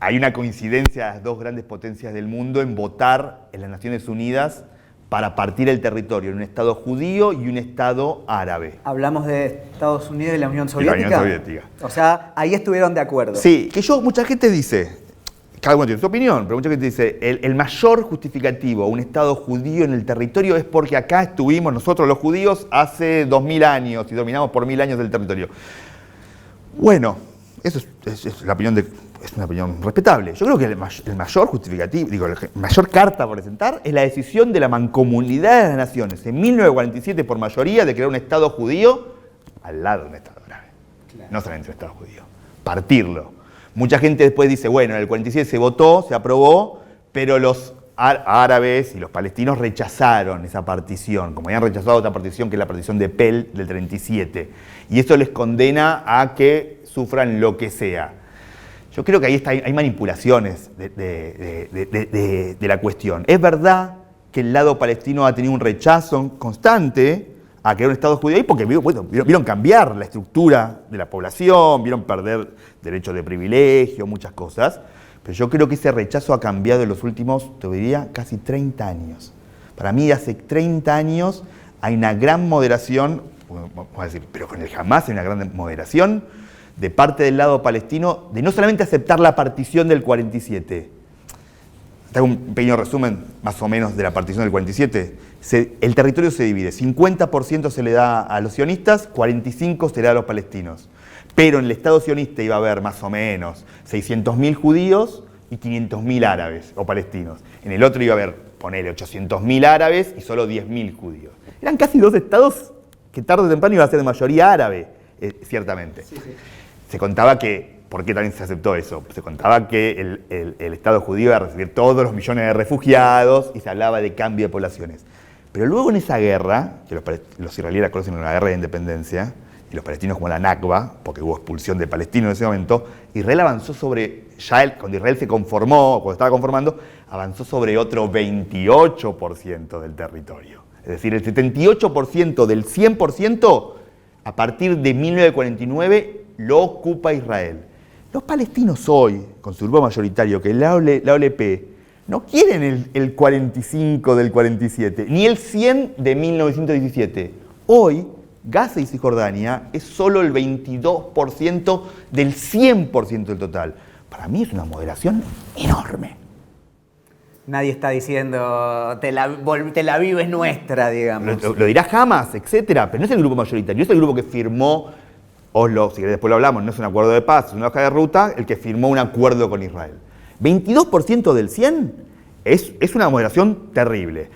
hay una coincidencia de las dos grandes potencias del mundo en votar en las Naciones Unidas para partir el territorio en un Estado judío y un Estado árabe. ¿Hablamos de Estados Unidos y la Unión Soviética? Y la Unión Soviética. O sea, ahí estuvieron de acuerdo. Sí, que mucha gente dice, cada uno tiene su opinión, pero mucha gente dice, el mayor justificativo a un Estado judío en el territorio es porque acá estuvimos nosotros los judíos hace 2000 años y dominamos por 1000 años el territorio. Bueno, eso es la opinión es una opinión respetable. Yo creo que el mayor justificativo, la mayor carta por presentar es la decisión de la Mancomunidad de las Naciones en 1947 por mayoría de crear un Estado judío al lado de un Estado árabe. Claro. No solamente un Estado judío, partirlo. Mucha gente después dice, bueno, en el 47 se votó, se aprobó, pero los árabes y los palestinos rechazaron esa partición, como habían rechazado otra partición que es la partición de Pell del 37. Y eso les condena a que sufran lo que sea. Yo creo que ahí hay manipulaciones de la cuestión. Es verdad que el lado palestino ha tenido un rechazo constante a crear un Estado judío ahí porque vieron cambiar la estructura de la población, vieron perder derechos de privilegio, muchas cosas. Pero yo creo que ese rechazo ha cambiado en los últimos, te diría, casi 30 años. Para mí, hace 30 años hay una gran moderación, vamos a decir, pero con el Hamás hay una gran moderación de parte del lado palestino de no solamente aceptar la partición del 47. Te hago un pequeño resumen, más o menos, de la partición del 47. El territorio se divide, 50% se le da a los sionistas, 45% se le da a los palestinos. Pero en el Estado sionista iba a haber más o menos 600.000 judíos y 500.000 árabes o palestinos. En el otro iba a haber, ponele, 800.000 árabes y solo 10.000 judíos. Eran casi dos estados que tarde o temprano iba a ser de mayoría árabe, ciertamente. Sí. Se contaba que, ¿por qué también se aceptó eso? Se contaba que el Estado judío iba a recibir todos los millones de refugiados y se hablaba de cambio de poblaciones. Pero luego en esa guerra, que los israelíes la conocen como la guerra de independencia, y los palestinos como la Nakba, porque hubo expulsión de palestinos en ese momento, Israel avanzó cuando Israel se conformó, cuando estaba conformando, avanzó sobre otro 28% del territorio. Es decir, el 78% del 100%, a partir de 1949, lo ocupa Israel. Los palestinos hoy, con su grupo mayoritario, que es la OLP, no quieren el 45 del 47, ni el 100 de 1917. Hoy, Gaza y Cisjordania es solo el 22% del 100% del total. Para mí es una moderación enorme. Nadie está diciendo Tel Aviv es nuestra, digamos. Lo dirá Hamas, etcétera, pero no es el grupo mayoritario, es el grupo que firmó Oslo, si querés después lo hablamos, no es un acuerdo de paz, es una hoja de ruta, el que firmó un acuerdo con Israel. 22% del 100 es una moderación terrible.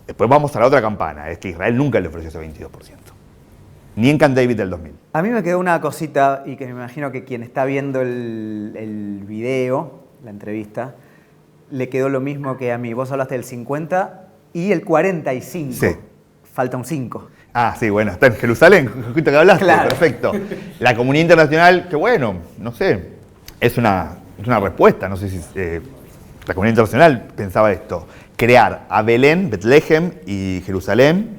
Después vamos a la otra campana, es que Israel nunca le ofreció ese 22%. Ni en Camp David del 2000. A mí me quedó una cosita, y que me imagino que quien está viendo el video, la entrevista, le quedó lo mismo que a mí. Vos hablaste del 50 y el 45. Sí. Falta un 5. Ah, sí, bueno, está en Jerusalén, justo que hablaste, claro. Perfecto. La comunidad internacional, que bueno, no sé, es una respuesta, no sé si la comunidad internacional pensaba esto, crear a Belén, Betlehem y Jerusalén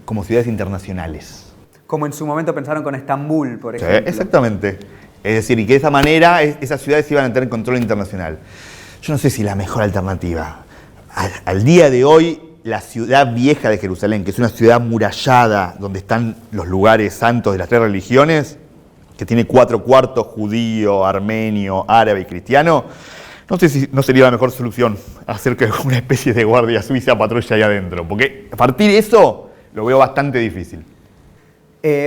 como ciudades internacionales. Como en su momento pensaron con Estambul, por ejemplo. Sí, exactamente. Es decir, y que de esa manera esas ciudades iban a tener control internacional. Yo no sé si la mejor alternativa. Al día de hoy, la ciudad vieja de Jerusalén, que es una ciudad murallada, donde están los lugares santos de las 3 religiones, que tiene 4 cuartos, judío, armenio, árabe y cristiano, no sé si no sería la mejor solución hacer que una especie de guardia suiza patrulla ahí adentro, porque a partir de eso lo veo bastante difícil.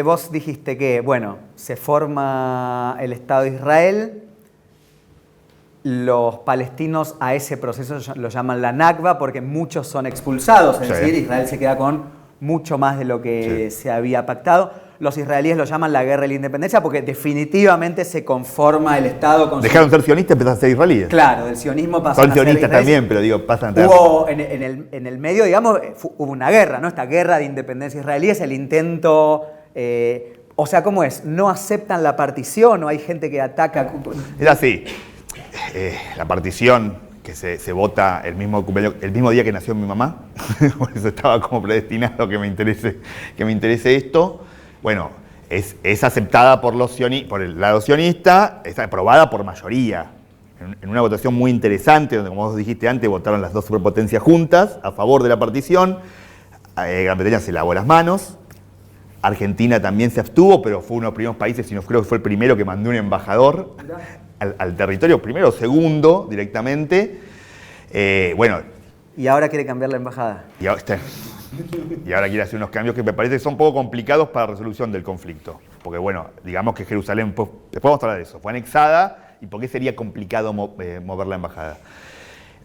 Vos dijiste que, bueno, se forma el Estado de Israel. Los palestinos a ese proceso lo llaman la Nakba porque muchos son expulsados, es decir, Israel se queda con mucho más de lo que se había pactado. los israelíes lo llaman la guerra de la independencia porque definitivamente se conforma el Estado con Dejaron de ser sionistas y empezaron a ser israelíes. Claro, del sionismo pasan Son a ser sionistas israelíes. también, pero digo, pasan a tener... Hubo en el medio, digamos, hubo una guerra, ¿no? Esta guerra de independencia israelí es el intento... o sea, ¿cómo es? ¿No aceptan la partición o hay gente que ataca? Es así. La partición que se vota el mismo día que nació mi mamá, por eso estaba como predestinado que me interese esto. Bueno, es aceptada por el lado sionista, está aprobada por mayoría, en una votación muy interesante, donde, como vos dijiste antes, votaron las dos superpotencias juntas a favor de la partición. Gran Bretaña se lavó las manos. Argentina también se abstuvo, pero fue uno de los primeros países, si no creo que fue el primero que mandó un embajador al territorio, primero o segundo directamente. Bueno. Y ahora quiere cambiar la embajada. Y ahora quiere hacer unos cambios que me parece que son un poco complicados para la resolución del conflicto. Porque bueno, digamos que Jerusalén, después vamos a hablar de eso, fue anexada y por qué sería complicado mover la embajada.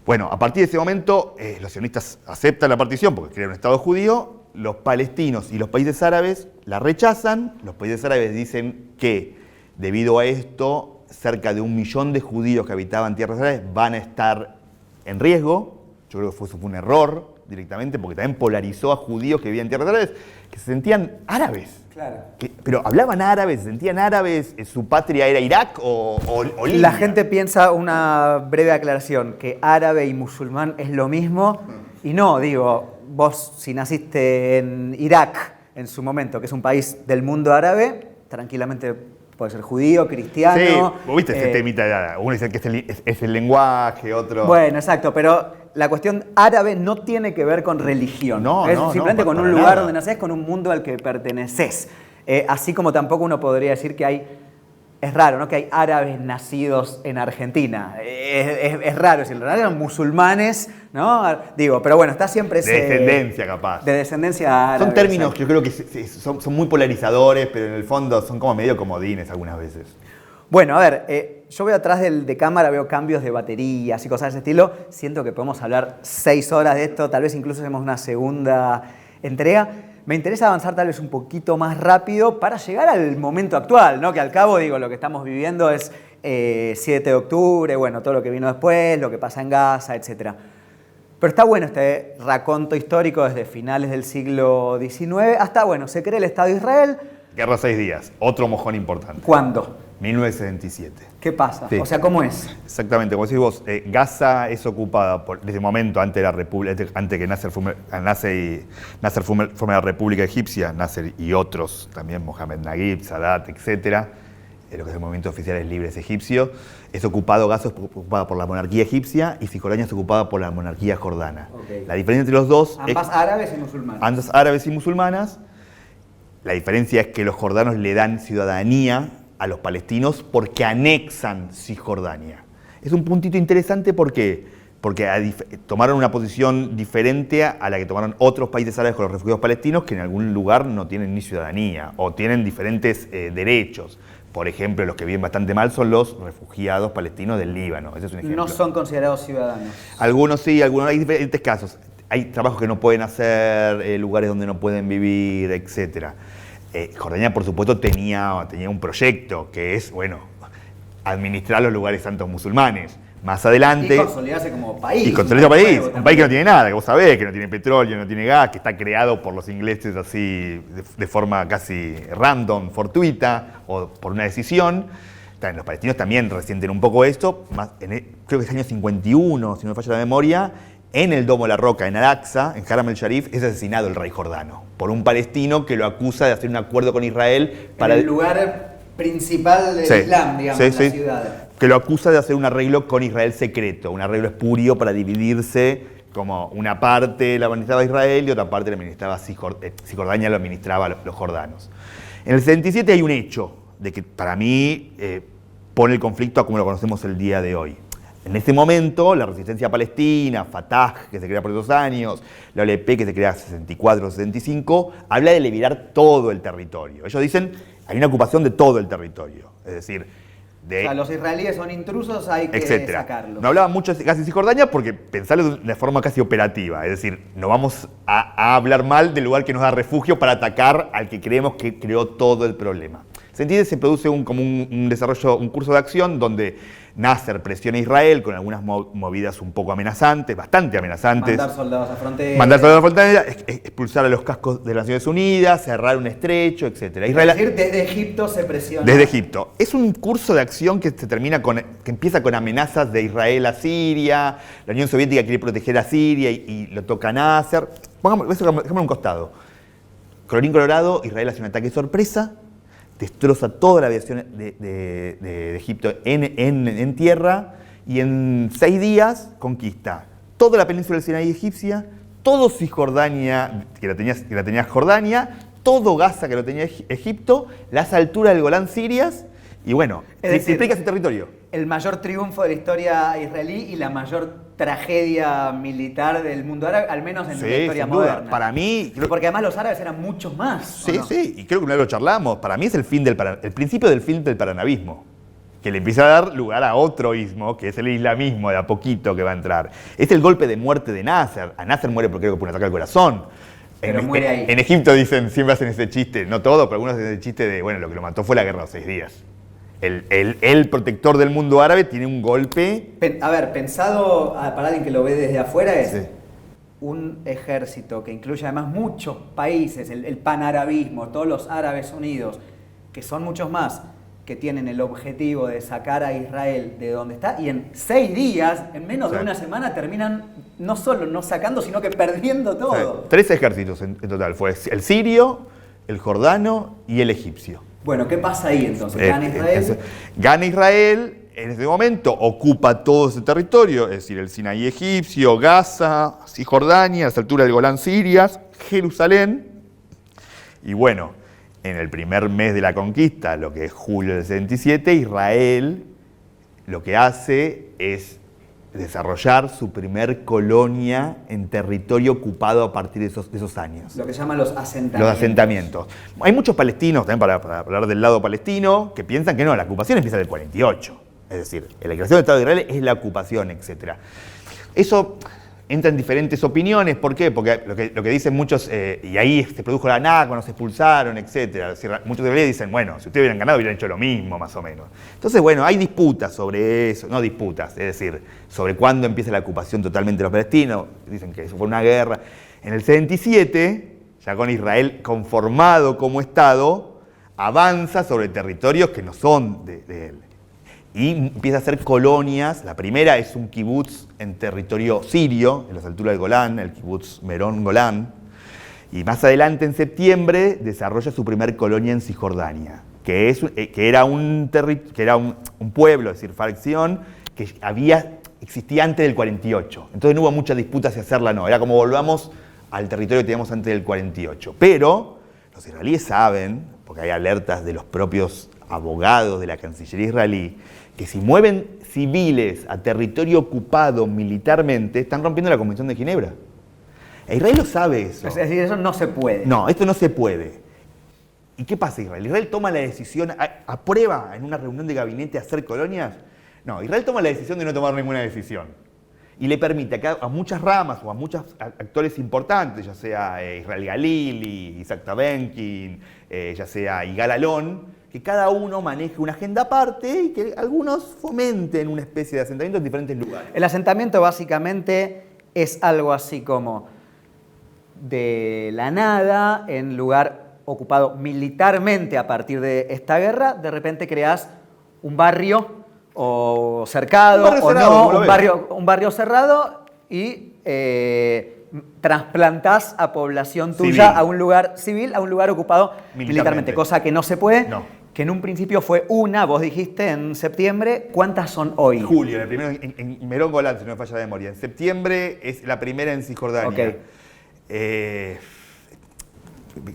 Bueno, a partir de ese momento los sionistas aceptan la partición porque crean un Estado judío, los palestinos y los países árabes la rechazan, los países árabes dicen que debido a esto cerca de 1 millón de judíos que habitaban tierras árabes van a estar en riesgo. Yo creo que eso fue un error directamente porque también polarizó a judíos que vivían en tierras árabes que se sentían árabes. Claro. Pero hablaban árabe, se sentían árabes, su patria era Irak o Libia. La gente piensa, una breve aclaración, que árabe y musulmán es lo mismo. Y no, digo, vos si naciste en Irak en su momento, que es un país del mundo árabe, tranquilamente puede ser judío, cristiano. Sí, vos viste ese temita de árabe. Uno dice que es el lenguaje, otro... Bueno, exacto, pero la cuestión árabe no tiene que ver con religión. Es simplemente con un lugar nada. donde nacés, con un mundo al que perteneces. Así como tampoco uno podría decir que hay... Es raro, ¿no? Que hay árabes nacidos en Argentina. Es raro decirlo. Eran musulmanes, ¿no? Digo, pero bueno, está siempre ese... De descendencia, capaz. De descendencia árabe. Son términos que yo creo que son muy polarizadores, pero en el fondo son como medio comodines algunas veces. Bueno, a ver, yo veo atrás de cámara, veo cambios de baterías y cosas de ese estilo. Siento que podemos hablar 6 horas de esto, tal vez incluso hacemos una segunda entrega. Me interesa avanzar tal vez un poquito más rápido para llegar al momento actual, ¿no? Que al cabo, digo, lo que estamos viviendo es 7 de octubre, bueno, todo lo que vino después, lo que pasa en Gaza, etc. Pero está bueno este raconto histórico desde finales del siglo XIX hasta, bueno, se crea el Estado de Israel. Guerra 6 días, otro mojón importante. ¿Cuándo? 1977. ¿Qué pasa? Sí. O sea, ¿cómo es? Exactamente, como decís vos, Gaza es ocupada desde el momento antes de la República, antes que Nasser forme la República Egipcia, Nasser y otros, también Mohamed Naguib, Sadat, etc. Lo que es el Movimiento de Oficiales Libres Egipcio. Gaza es ocupada por la monarquía egipcia y Cisjordania es ocupada por la monarquía jordana. Okay. La diferencia entre los dos ambas árabes y musulmanas. Ambas árabes y musulmanas. La diferencia es que los jordanos le dan ciudadanía a los palestinos porque anexan Cisjordania. Es un puntito interesante porque tomaron una posición diferente a la que tomaron otros países árabes con los refugiados palestinos que en algún lugar no tienen ni ciudadanía o tienen diferentes derechos. Por ejemplo, los que viven bastante mal son los refugiados palestinos del Líbano. Ese es un ejemplo. No son considerados ciudadanos. Algunos sí, hay diferentes casos. Hay trabajos que no pueden hacer, lugares donde no pueden vivir, etc. Jordania, por supuesto, tenía un proyecto que es, bueno, administrar los lugares santos musulmanes. Más adelante... Y consolidarse como país. Y consolidarse como país. Un país que no tiene nada, que vos sabés, que no tiene petróleo, no tiene gas, que está creado por los ingleses así de forma casi random, fortuita, o por una decisión. Los palestinos también resienten un poco esto. Creo que es el año 51, si no me falla la memoria, en el Domo de la Roca, en Al-Aqsa, en Haram el-Sharif, es asesinado el rey jordano por un palestino que lo acusa de hacer un acuerdo con Israel para... En el lugar principal del Islam, digamos, la ciudad. Que lo acusa de hacer un arreglo con Israel secreto, un arreglo espurio para dividirse, como una parte la administraba Israel y otra parte la administraba Cisjordania, lo administraba los jordanos. En el 77 hay un hecho de que para mí pone el conflicto a como lo conocemos el día de hoy. En ese momento, la resistencia palestina, Fatah, que se crea por esos años, la OLP, que se crea en 64-65, habla de liberar todo el territorio. Ellos dicen, hay una ocupación de todo el territorio. Es decir, O sea, los israelíes son intrusos, hay que sacarlos. No hablaba mucho de Gaza y Cisjordania porque pensarlo de una forma casi operativa. Es decir, no vamos a hablar mal del lugar que nos da refugio para atacar al que creemos que creó todo el problema. Se entiende, se produce como un desarrollo, un curso de acción donde Nasser presiona a Israel con algunas movidas un poco amenazantes, bastante amenazantes. Mandar soldados a frontera. Mandar soldados a frontera, expulsar a los cascos de las Naciones Unidas, cerrar un estrecho, etc. Israel, es decir, desde Egipto se presiona. Desde Egipto. Es un curso de acción que empieza con amenazas de Israel a Siria, la Unión Soviética quiere proteger a Siria y lo toca Nasser. Eso dejémoslo a un costado. Colorín colorado, Israel hace un ataque sorpresa, destroza toda la aviación de Egipto en tierra y en 6 días conquista toda la península del Sinaí egipcia, todo Cisjordania, que la tenía Jordania, todo Gaza, que lo tenía Egipto, las alturas del Golán sirias, y bueno, triplica su territorio. El mayor triunfo de la historia israelí y la mayor tragedia militar del mundo árabe, al menos en la historia moderna. Para mí... Porque además los árabes eran muchos más. Sí, sí, y creo que una vez lo charlamos. Para mí es el principio del fin del paranabismo, que le empieza a dar lugar a otro ismo, que es el islamismo de a poquito que va a entrar. Es el golpe de muerte de Nasser. A Nasser muere porque creo que por un ataque al corazón. Pero muere ahí. En Egipto siempre hacen ese chiste, no todo, pero algunos hacen ese chiste de, bueno, lo que lo mató fue la guerra de los 6 días. El protector del mundo árabe tiene un golpe... A ver, pensado para alguien que lo ve desde afuera es un ejército que incluye además muchos países, el panarabismo, todos los árabes unidos, que son muchos más, que tienen el objetivo de sacar a Israel de donde está, y en 6 días, en menos de una semana, terminan no solo no sacando, sino que perdiendo todo. 3 ejércitos en total, fue el sirio, el jordano y el egipcio. Bueno, ¿qué pasa ahí entonces? ¿Gana Israel? Gana Israel, en ese momento ocupa todo ese territorio, es decir, el Sinaí egipcio, Gaza, Cisjordania, a las alturas del Golán sirias, Jerusalén. Y bueno, en el primer mes de la conquista, lo que es julio del 77, Israel lo que hace es desarrollar su primer colonia en territorio ocupado a partir de esos años. Lo que se llaman los asentamientos. Los asentamientos. Hay muchos palestinos, también para hablar del lado palestino, que piensan que no, la ocupación empieza en el 48. Es decir, la creación del Estado de Israel es la ocupación, etc. Eso entra en diferentes opiniones. ¿Por qué? Porque lo que dicen muchos, y ahí se produjo la Nakba, nos expulsaron, etc. Muchos israelíes dicen, bueno, si ustedes hubieran ganado, hubieran hecho lo mismo, más o menos. Entonces, bueno, hay disputas sobre eso, no disputas, es decir, sobre cuándo empieza la ocupación totalmente de los palestinos. Dicen que eso fue una guerra. En el 77, ya con Israel conformado como Estado, avanza sobre territorios que no son de él. Y empieza a hacer colonias. La primera es un kibutz en territorio sirio, en las alturas del Golán, el kibutz Meron Golán. Y más adelante, en septiembre, desarrolla su primer colonia en Cisjordania, que era un pueblo, es decir, facción, que existía antes del 48. Entonces no hubo mucha disputa si hacerla o no. Era como volvamos al territorio que teníamos antes del 48. Pero los israelíes saben, porque hay alertas de los propios abogados de la Cancillería israelí, que si mueven civiles a territorio ocupado militarmente, están rompiendo la Convención de Ginebra. Israel lo sabe eso. Es decir, eso no se puede. No, esto no se puede. ¿Y qué pasa Israel? ¿Israel toma la decisión, aprueba en una reunión de gabinete hacer colonias? No, Israel toma la decisión de no tomar ninguna decisión. Y le permite a muchas ramas o a muchos actores importantes, ya sea Israel Galili, Isaac Tabenkin, ya sea Yigal Alon, que cada uno maneje una agenda aparte y que algunos fomenten una especie de asentamiento en diferentes lugares. El asentamiento básicamente es algo así como de la nada, en lugar ocupado militarmente a partir de esta guerra, de repente creas un barrio o cercado o no, un barrio cerrado y trasplantás a población tuya civil. A un lugar civil, a un lugar ocupado militarmente, cosa que no se puede. No. Que en un principio fue una, vos dijiste, en septiembre. ¿Cuántas son hoy? Julio, la primera en Meron Golán, si no me falla la memoria. En septiembre es la primera en Cisjordania. Okay.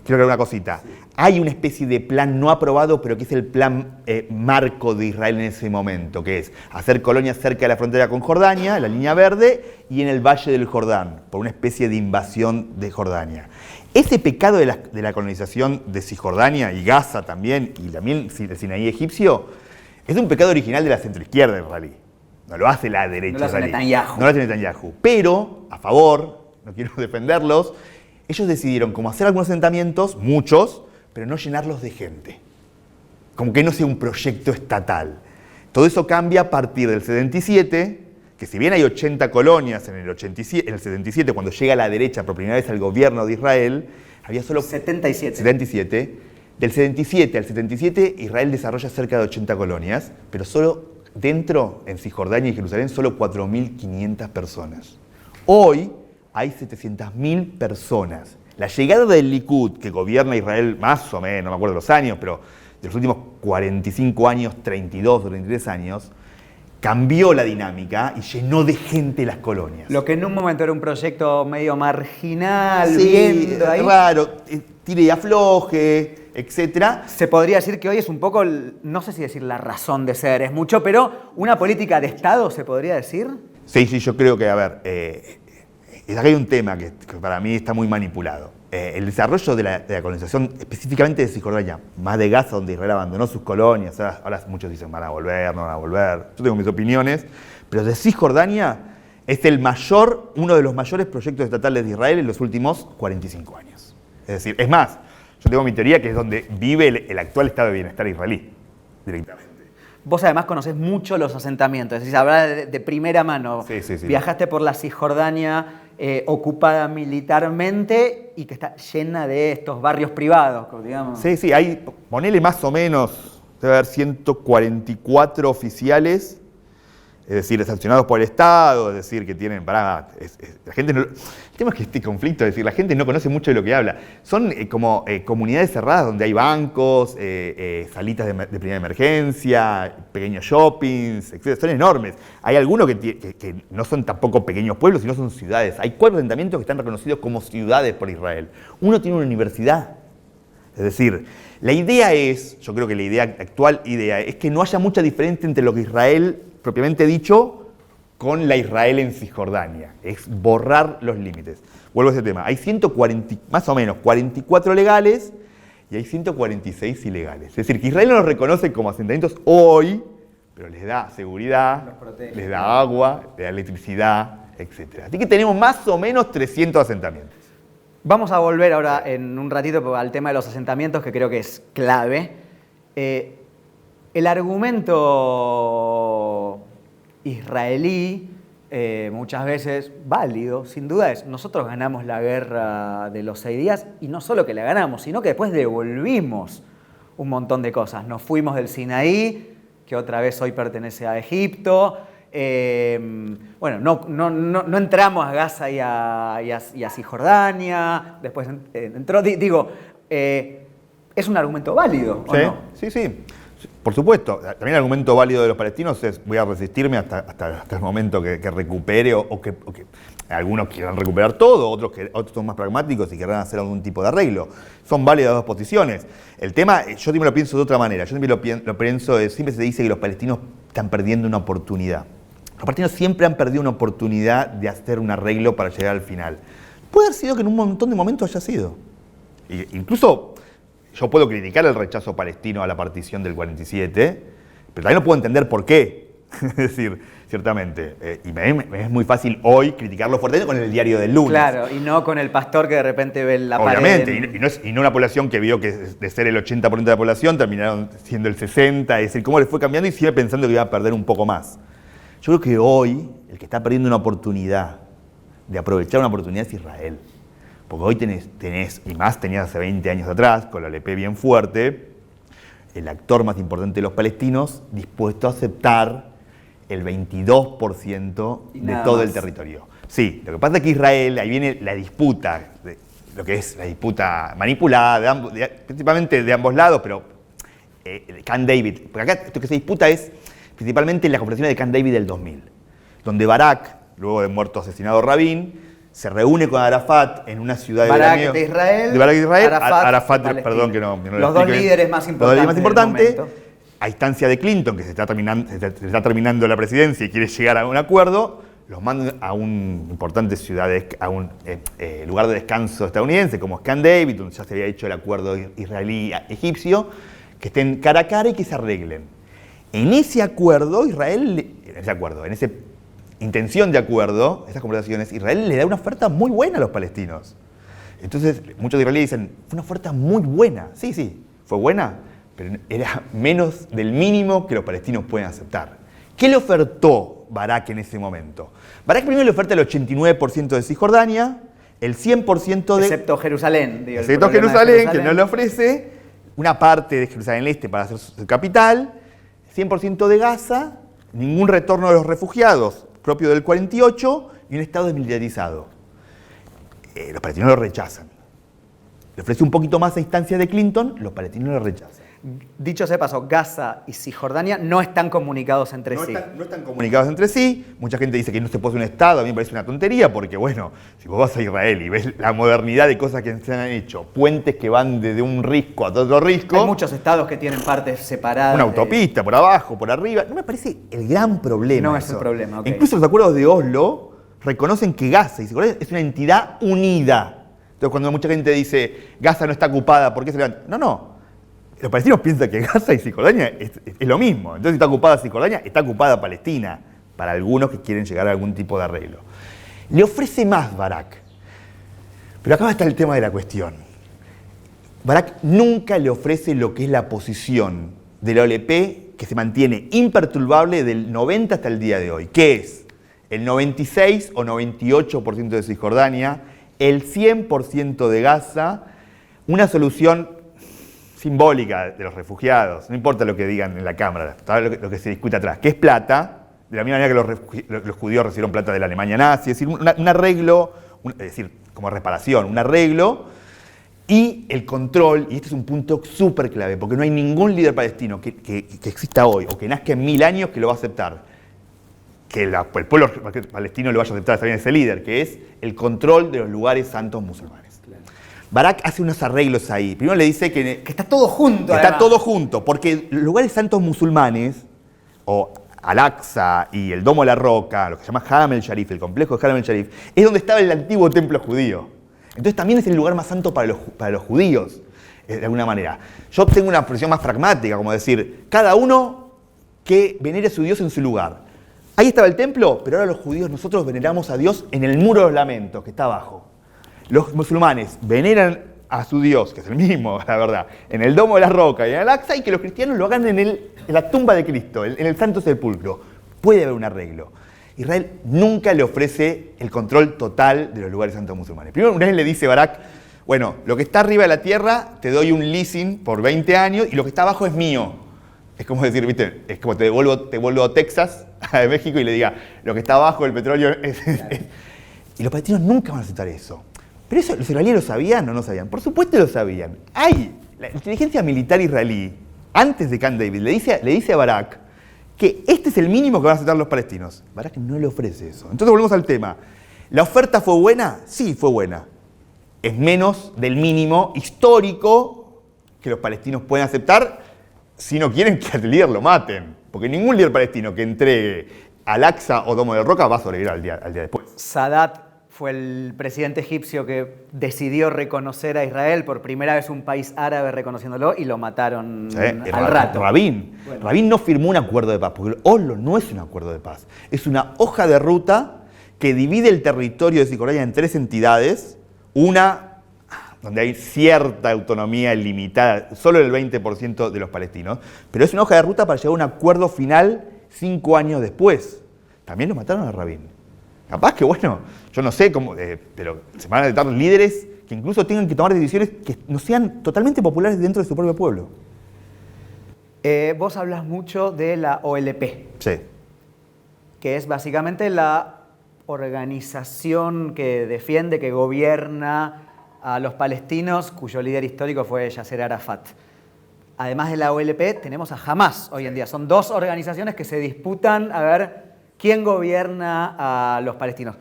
Quiero ver una cosita. Sí. Hay una especie de plan no aprobado, pero que es el plan marco de Israel en ese momento, que es hacer colonias cerca de la frontera con Jordania, la línea verde, y en el Valle del Jordán, por una especie de invasión de Jordania. Ese pecado de la colonización de Cisjordania y Gaza también, y también el Sinaí egipcio, Es un pecado original de la centroizquierda israelí. No lo hace la derecha israelí. No lo hace Netanyahu. Pero, a favor, no quiero defenderlos, ellos decidieron como hacer algunos asentamientos, muchos, pero no llenarlos de gente. Como que no sea un proyecto estatal. Todo eso cambia a partir del 77, que si bien hay 80 colonias en el 77, cuando llega la derecha por primera vez al gobierno de Israel, había solo 77. Del 77 al 77, Israel desarrolla cerca de 80 colonias, pero solo dentro, en Cisjordania y Jerusalén, solo 4.500 personas. Hoy hay 700.000 personas. La llegada del Likud, que gobierna Israel más o menos, no me acuerdo los años, pero de los últimos 45 años, 32 o 33 años, cambió la dinámica y llenó de gente las colonias. Lo que en un momento era un proyecto medio marginal, sí, viendo ahí. Raro, tire y afloje, etc. Se podría decir que hoy es un poco, no sé si decir la razón de ser, es mucho, pero una política de Estado, ¿se podría decir? Sí, yo creo que, a ver, acá hay un tema que para mí está muy manipulado. El desarrollo de la colonización, específicamente de Cisjordania, más de Gaza, donde Israel abandonó sus colonias, ahora muchos dicen van a volver, no van a volver, yo tengo mis opiniones, pero de Cisjordania es uno de los mayores proyectos estatales de Israel en los últimos 45 años. Es decir, es más, yo tengo mi teoría que es donde vive el actual estado de bienestar israelí, directamente. Vos además conocés mucho los asentamientos, es decir, hablás de primera mano. Sí. Viajaste por la Cisjordania ocupada militarmente y que está llena de estos barrios privados, digamos. Sí, hay, ponele más o menos, debe haber 144 oficiales, es decir, sancionados por el Estado, es decir, que tienen, la gente no, el tema es que este conflicto, es decir, la gente no conoce mucho de lo que habla. Son como comunidades cerradas donde hay bancos, salitas de primera emergencia, pequeños shoppings, etc. Son enormes. Hay algunos que no son tampoco pequeños pueblos, sino son ciudades. Hay 4 asentamientos que están reconocidos como ciudades por Israel. Uno tiene una universidad. Es decir, la idea es, yo creo que la actual idea es que no haya mucha diferencia entre lo que Israel propiamente dicho, con la Israel en Cisjordania. Es borrar los límites. Vuelvo a ese tema. Hay 140, más o menos 44 legales y hay 146 ilegales. Es decir, que Israel no los reconoce como asentamientos hoy, pero les da seguridad, les da agua, les da electricidad, etc. Así que tenemos más o menos 300 asentamientos. Vamos a volver ahora en un ratito al tema de los asentamientos, que creo que es clave. El argumento israelí, muchas veces válido, sin duda es, nosotros ganamos la guerra de los 6 días y no solo que la ganamos, sino que después devolvimos un montón de cosas. Nos fuimos del Sinaí, que otra vez hoy pertenece a Egipto. Bueno, no entramos a Gaza y a Cisjordania, después entró, es un argumento válido, ¿o no? Sí. Por supuesto, también el argumento válido de los palestinos es voy a resistirme hasta el momento que recupere o que algunos quieran recuperar todo, otros son más pragmáticos y querrán hacer algún tipo de arreglo. Son válidas las dos posiciones. El tema, yo siempre lo pienso de otra manera. Yo siempre lo pienso, siempre se dice que los palestinos están perdiendo una oportunidad. Los palestinos siempre han perdido una oportunidad de hacer un arreglo para llegar al final. Puede haber sido que en un montón de momentos haya sido. Incluso yo puedo criticar el rechazo palestino a la partición del 47, pero también no puedo entender por qué. Es decir, ciertamente. Y me es muy fácil hoy criticarlo fuertemente con el diario del lunes. Claro, y no con el pastor que de repente ve la pared. Obviamente, y no una población que vio que de ser el 80% de la población terminaron siendo el 60%, es decir, cómo le fue cambiando y sigue pensando que iba a perder un poco más. Yo creo que hoy el que está perdiendo una oportunidad de aprovechar una oportunidad es Israel. Porque hoy tenés, y más tenías hace 20 años atrás, con la LP bien fuerte, el actor más importante de los palestinos dispuesto a aceptar el 22% de todo el territorio. Sí, lo que pasa es que Israel, ahí viene la disputa, lo que es la disputa manipulada, principalmente de ambos lados, pero Camp David, porque acá lo que se disputa es principalmente las conversaciones de Camp David del 2000, donde Barak, luego de muerto asesinado Rabin, se reúne con Arafat en una ciudad de Barak de Israel, Arafat perdón que no los dos líderes más importantes. A instancia de Clinton, que se está terminando la presidencia y quiere llegar a un acuerdo, los mandan a una importante ciudad, a un lugar de descanso estadounidense, como es Camp David, donde ya se había hecho el acuerdo israelí-egipcio, que estén cara a cara y que se arreglen. En ese acuerdo, en esa intención de acuerdo, esas conversaciones, Israel le da una oferta muy buena a los palestinos. Entonces, muchos israelíes dicen, fue una oferta muy buena. Sí, sí, fue buena, pero era menos del mínimo que los palestinos pueden aceptar. ¿Qué le ofertó Barak en ese momento? Barak primero le oferta el 89% de Cisjordania, el 100% de... Excepto Jerusalén. Digo, excepto Jerusalén, que no le ofrece, una parte de Jerusalén Este para hacer su capital, 100% de Gaza, ningún retorno de los refugiados propio del 48 y un Estado desmilitarizado. Los palestinos lo rechazan. Le ofrece un poquito más a instancias de Clinton, los palestinos lo rechazan. Dicho sea paso, Gaza y Cisjordania no están comunicados entre sí. No están comunicados entre sí. Mucha gente dice que no se puede hacer un Estado. A mí me parece una tontería porque, bueno, si vos vas a Israel y ves la modernidad de cosas que se han hecho, puentes que van desde un risco a otro risco. Hay muchos estados que tienen partes separadas. Una autopista, por abajo, por arriba. No me parece el gran problema. No es el problema, ok. Incluso los acuerdos de Oslo reconocen que Gaza y Cisjordania es una entidad unida. Entonces, cuando mucha gente dice Gaza no está ocupada, ¿por qué se levanta? No. Los palestinos piensan que Gaza y Cisjordania es lo mismo. Entonces, si está ocupada Cisjordania, está ocupada Palestina, para algunos que quieren llegar a algún tipo de arreglo. Le ofrece más Barak. Pero acá está el tema de la cuestión. Barak nunca le ofrece lo que es la posición de la OLP, que se mantiene imperturbable del 90 hasta el día de hoy, que es el 96 o 98% de Cisjordania, el 100% de Gaza, una solución simbólica de los refugiados, no importa lo que digan en la Cámara, lo que se discute atrás, que es plata, de la misma manera que los judíos recibieron plata de la Alemania nazi, es decir, un arreglo, es decir, como reparación, un arreglo, y el control, y este es un punto súper clave, porque no hay ningún líder palestino que exista hoy, o que nazca en 1000 años, que lo va a aceptar, que el pueblo palestino lo vaya a aceptar, está bien ese líder, que es el control de los lugares santos musulmanes. Barak hace unos arreglos ahí. Primero le dice que está todo junto. Está todo junto, porque los lugares santos musulmanes, o Al-Aqsa y el Domo de la Roca, lo que se llama Haram el-Sharif, el complejo de Haram el-Sharif, es donde estaba el antiguo templo judío. Entonces también es el lugar más santo para los judíos, de alguna manera. Yo tengo una posición más pragmática, como decir, cada uno que venere a su Dios en su lugar. Ahí estaba el templo, pero ahora los judíos, nosotros veneramos a Dios en el muro de los lamentos, que está abajo. Los musulmanes veneran a su Dios, que es el mismo, la verdad, en el Domo de la Roca y en Al-Aqsa, y que los cristianos lo hagan en la tumba de Cristo, en el Santo Sepulcro. Puede haber un arreglo. Israel nunca le ofrece el control total de los lugares santos musulmanes. Primero, una vez le dice Barak, bueno, lo que está arriba de la tierra te doy un leasing por 20 años y lo que está abajo es mío. Es como decir, ¿viste? Es como te devuelvo a Texas, a México, y le diga, lo que está abajo del petróleo es... Y los palestinos nunca van a aceptar eso. Pero eso, ¿los israelíes lo sabían o no sabían? Por supuesto lo sabían. La inteligencia militar israelí, antes de Camp David, le dice a Barak que este es el mínimo que van a aceptar los palestinos. Barak no le ofrece eso. Entonces volvemos al tema. ¿La oferta fue buena? Sí, fue buena. Es menos del mínimo histórico que los palestinos pueden aceptar si no quieren que al líder lo maten. Porque ningún líder palestino que entregue Al-Aqsa o Domo de Roca va a sobrevivir al día después. Sadat fue el presidente egipcio que decidió reconocer a Israel, por primera vez un país árabe reconociéndolo, y lo mataron al rato. Rabin no firmó un acuerdo de paz, porque Oslo no es un acuerdo de paz. Es una hoja de ruta que divide el territorio de Cisjordania en 3 entidades, una donde hay cierta autonomía limitada, solo el 20% de los palestinos, pero es una hoja de ruta para llegar a un acuerdo final 5 años después. También lo mataron a Rabin. Capaz que, bueno, yo no sé cómo, pero se van a necesitar líderes que incluso tengan que tomar decisiones que no sean totalmente populares dentro de su propio pueblo. Vos hablas mucho de la OLP. Sí. Que es básicamente la organización que defiende, que gobierna a los palestinos, cuyo líder histórico fue Yasser Arafat. Además de la OLP, tenemos a Hamás hoy en día. Son 2 organizaciones que se disputan a ver quién gobierna a los palestinos.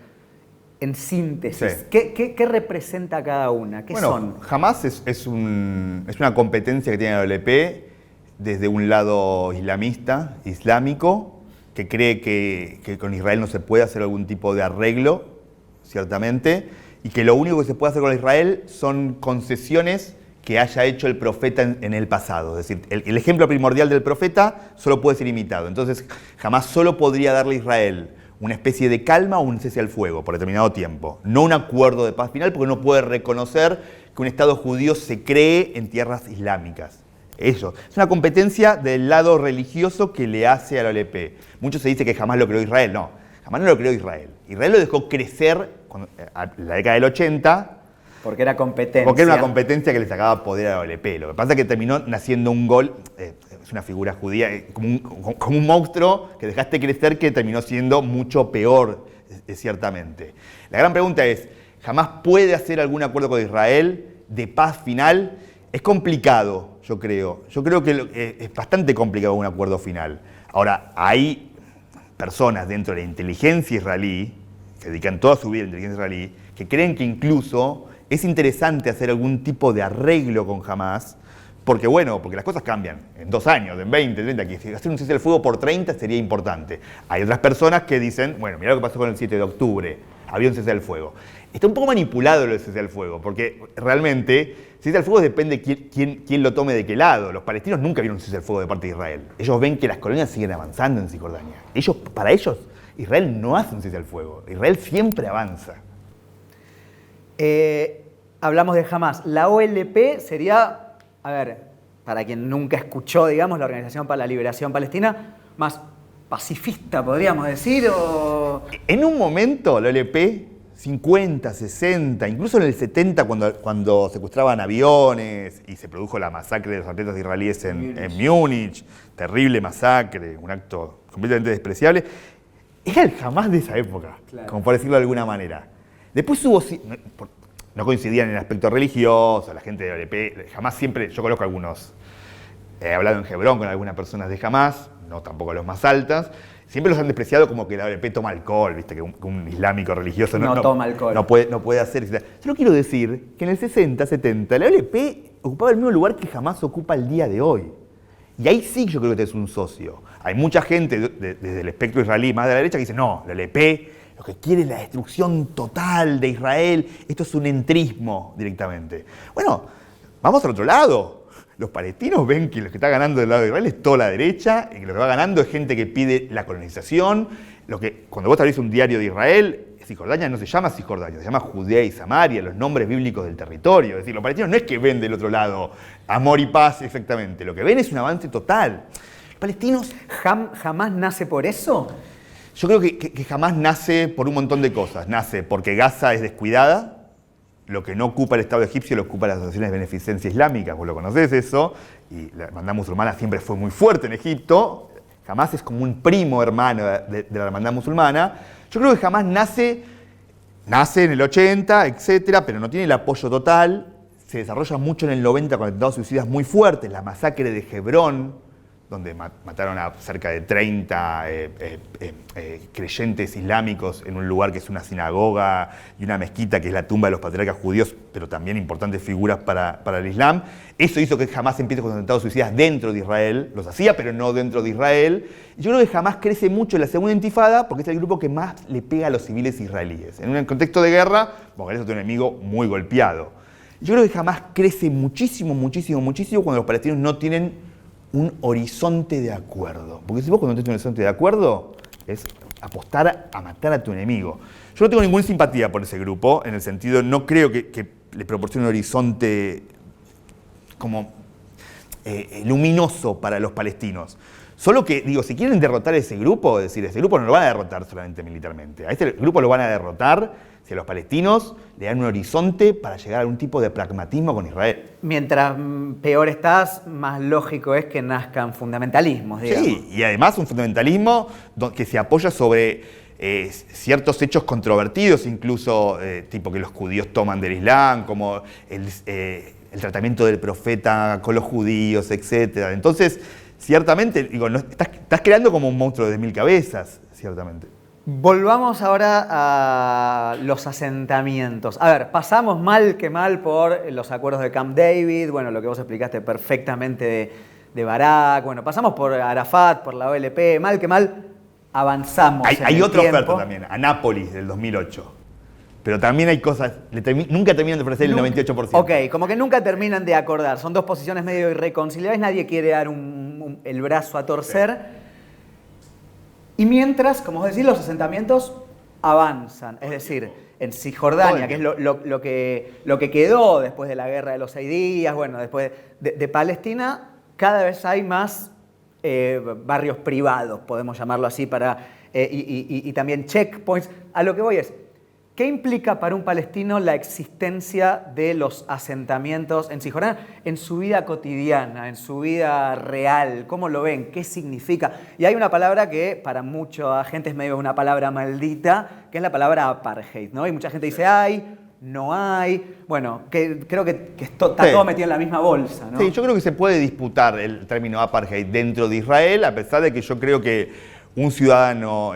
En síntesis, Sí. ¿Qué representa cada una? ¿Qué son? Hamás es una competencia que tiene la OLP desde un lado islámico, que cree que con Israel no se puede hacer algún tipo de arreglo, ciertamente, y que lo único que se puede hacer con Israel son concesiones que haya hecho el profeta en el pasado. Es decir, el ejemplo primordial del profeta solo puede ser imitado. Entonces, jamás solo podría darle a Israel una especie de calma o un cese al fuego por determinado tiempo. No un acuerdo de paz final, porque no puede reconocer que un Estado judío se cree en tierras islámicas. Eso. Es una competencia del lado religioso que le hace a la OLP. Mucho se dice que jamás lo creó Israel. No, jamás no lo creó Israel. Israel lo dejó crecer en la década del 80. Porque era competencia. Porque era una competencia que le sacaba poder a la OLP. Lo que pasa es que terminó naciendo un gol, es una figura judía, como un monstruo que dejaste crecer que terminó siendo mucho peor, ciertamente. La gran pregunta es, ¿jamás puede hacer algún acuerdo con Israel de paz final? Es complicado, yo creo. Yo creo que es bastante complicado un acuerdo final. Ahora, hay personas dentro de la inteligencia israelí, que dedican toda su vida a la inteligencia israelí, que creen que incluso es interesante hacer algún tipo de arreglo con Hamás, porque las cosas cambian en 2 años, en 20, 30, que hacer un cese del fuego por 30 sería importante. Hay otras personas que dicen, bueno, mirá lo que pasó con el 7 de octubre, había un cese del fuego. Está un poco manipulado lo del cese del fuego, porque realmente, cese del fuego depende quién lo tome de qué lado. Los palestinos nunca vieron un cese del fuego de parte de Israel. Ellos ven que las colonias siguen avanzando en Cisjordania. Para ellos, Israel no hace un cese del fuego. Israel siempre avanza. Hablamos de Hamás. La OLP sería, a ver, para quien nunca escuchó, digamos, la Organización para la Liberación Palestina, más pacifista, podríamos decir, o... En un momento, la OLP, 50, 60, incluso en el 70, cuando secuestraban aviones y se produjo la masacre de los atletas israelíes en Múnich, terrible masacre, un acto completamente despreciable, era el Hamás de esa época, claro, como por decirlo de alguna manera. Después hubo... No coincidían en el aspecto religioso, la gente de OLP, Hamás siempre, yo conozco algunos, he hablado en Hebrón con algunas personas de Hamás, no tampoco los más altas, siempre los han despreciado como que la OLP toma alcohol, viste, que un islámico religioso no toma alcohol. No puede hacer, etc. Solo quiero decir que en el 60, 70, la OLP ocupaba el mismo lugar que Hamás ocupa el día de hoy. Y ahí sí yo creo que es un socio. Hay mucha gente desde el espectro israelí más de la derecha que dice, no, la OLP lo que quiere es la destrucción total de Israel, esto es un entrismo directamente. Bueno, vamos al otro lado. Los palestinos ven que lo que está ganando del lado de Israel es toda la derecha, y que lo que va ganando es gente que pide la colonización. Cuando vos abrís un diario de Israel, Cisjordania no se llama Cisjordania, se llama Judea y Samaria, los nombres bíblicos del territorio. Es decir, los palestinos no es que ven del otro lado amor y paz exactamente, lo que ven es un avance total. Los palestinos... ¿Jamás nace por eso? Yo creo que jamás nace por un montón de cosas. Nace porque Gaza es descuidada, lo que no ocupa el Estado egipcio lo ocupa las asociaciones de beneficencia islámica, vos lo conocés eso, y la hermandad musulmana siempre fue muy fuerte en Egipto, Hamás es como un primo hermano de la hermandad musulmana. Yo creo que Hamás nace en el 80, etcétera, pero no tiene el apoyo total, se desarrolla mucho en el 90 con atentados suicidas muy fuertes, la masacre de Hebrón, donde mataron a cerca de 30 creyentes islámicos en un lugar que es una sinagoga y una mezquita que es la tumba de los patriarcas judíos, pero también importantes figuras para el Islam. Eso hizo que Hamás empiece con atentados suicidas dentro de Israel, los hacía, pero no dentro de Israel. Y yo creo que Hamás crece mucho en la segunda intifada porque es el grupo que más le pega a los civiles israelíes. En un contexto de guerra, porque es otro enemigo muy golpeado. Yo creo que Hamás crece muchísimo cuando los palestinos no tienen un horizonte de acuerdo. Porque si vos cuando tenés un horizonte de acuerdo, es apostar a matar a tu enemigo. Yo no tengo ninguna simpatía por ese grupo, en el sentido, no creo que le proporcione un horizonte como luminoso para los palestinos. Solo que, digo, si quieren derrotar a ese grupo, es decir, ese grupo no lo van a derrotar solamente militarmente. A este grupo lo van a derrotar si a los palestinos le dan un horizonte para llegar a algún tipo de pragmatismo con Israel. Mientras peor estás, más lógico es que nazcan fundamentalismos, digamos. Sí, y además un fundamentalismo que se apoya sobre ciertos hechos controvertidos, incluso tipo que los judíos toman del Islam, como el tratamiento del profeta con los judíos, etc. Entonces, ciertamente, digo, estás creando como un monstruo de 1000 cabezas, ciertamente. Volvamos ahora a los asentamientos. A ver, pasamos mal que mal por los acuerdos de Camp David, bueno, lo que vos explicaste perfectamente de Barak, bueno, pasamos por Arafat, por la OLP, mal que mal avanzamos. Hay otra oferta también, Anápolis del 2008. pero también hay cosas, nunca terminan de ofrecer el 98%. Ok, como que nunca terminan de acordar. Son dos posiciones medio irreconciliables, nadie quiere dar el brazo a torcer. Sí. Y mientras, como vos decís, los asentamientos avanzan. Es decir, en Cisjordania, que es lo que quedó después de la Guerra de los 6 días, bueno, después de Palestina, cada vez hay más barrios privados, podemos llamarlo así, y también checkpoints. A lo que voy es, ¿qué implica para un palestino la existencia de los asentamientos en Cisjordania en su vida cotidiana, en su vida real? ¿Cómo lo ven? ¿Qué significa? Y hay una palabra que para mucha gente es medio una palabra maldita, que es la palabra apartheid, ¿no? Y mucha gente dice, hay, no hay. Bueno, creo que está todo metido en la misma bolsa, ¿no? Sí, yo creo que se puede disputar el término apartheid dentro de Israel, a pesar de que yo creo que un ciudadano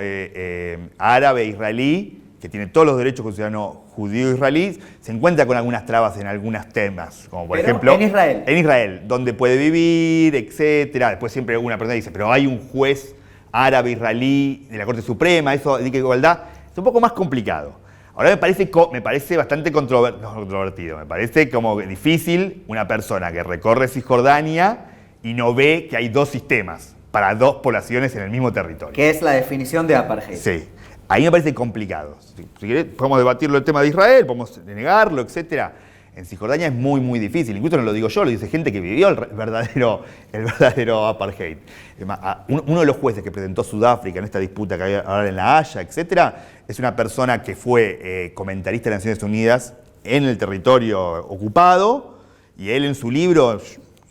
árabe israelí que tiene todos los derechos que un ciudadano judío israelí, se encuentra con algunas trabas en algunos temas, como por ejemplo... En Israel. En Israel, donde puede vivir, etcétera. Después siempre una persona dice, pero hay un juez árabe israelí de la Corte Suprema, eso indica igualdad. Es un poco más complicado. Ahora me parece bastante controvertido, me parece como difícil una persona que recorre Cisjordania y no ve que hay dos sistemas para dos poblaciones en el mismo territorio. Que es la definición de apartheid. Sí. Ahí me parece complicado. Si querés, podemos debatirlo el tema de Israel, podemos negarlo, etc. En Cisjordania es muy, muy difícil. Incluso no lo digo yo, lo dice gente que vivió el verdadero apartheid. Uno de los jueces que presentó Sudáfrica en esta disputa que hay ahora en La Haya, etc., es una persona que fue comentarista de las Naciones Unidas en el territorio ocupado, y él en su libro,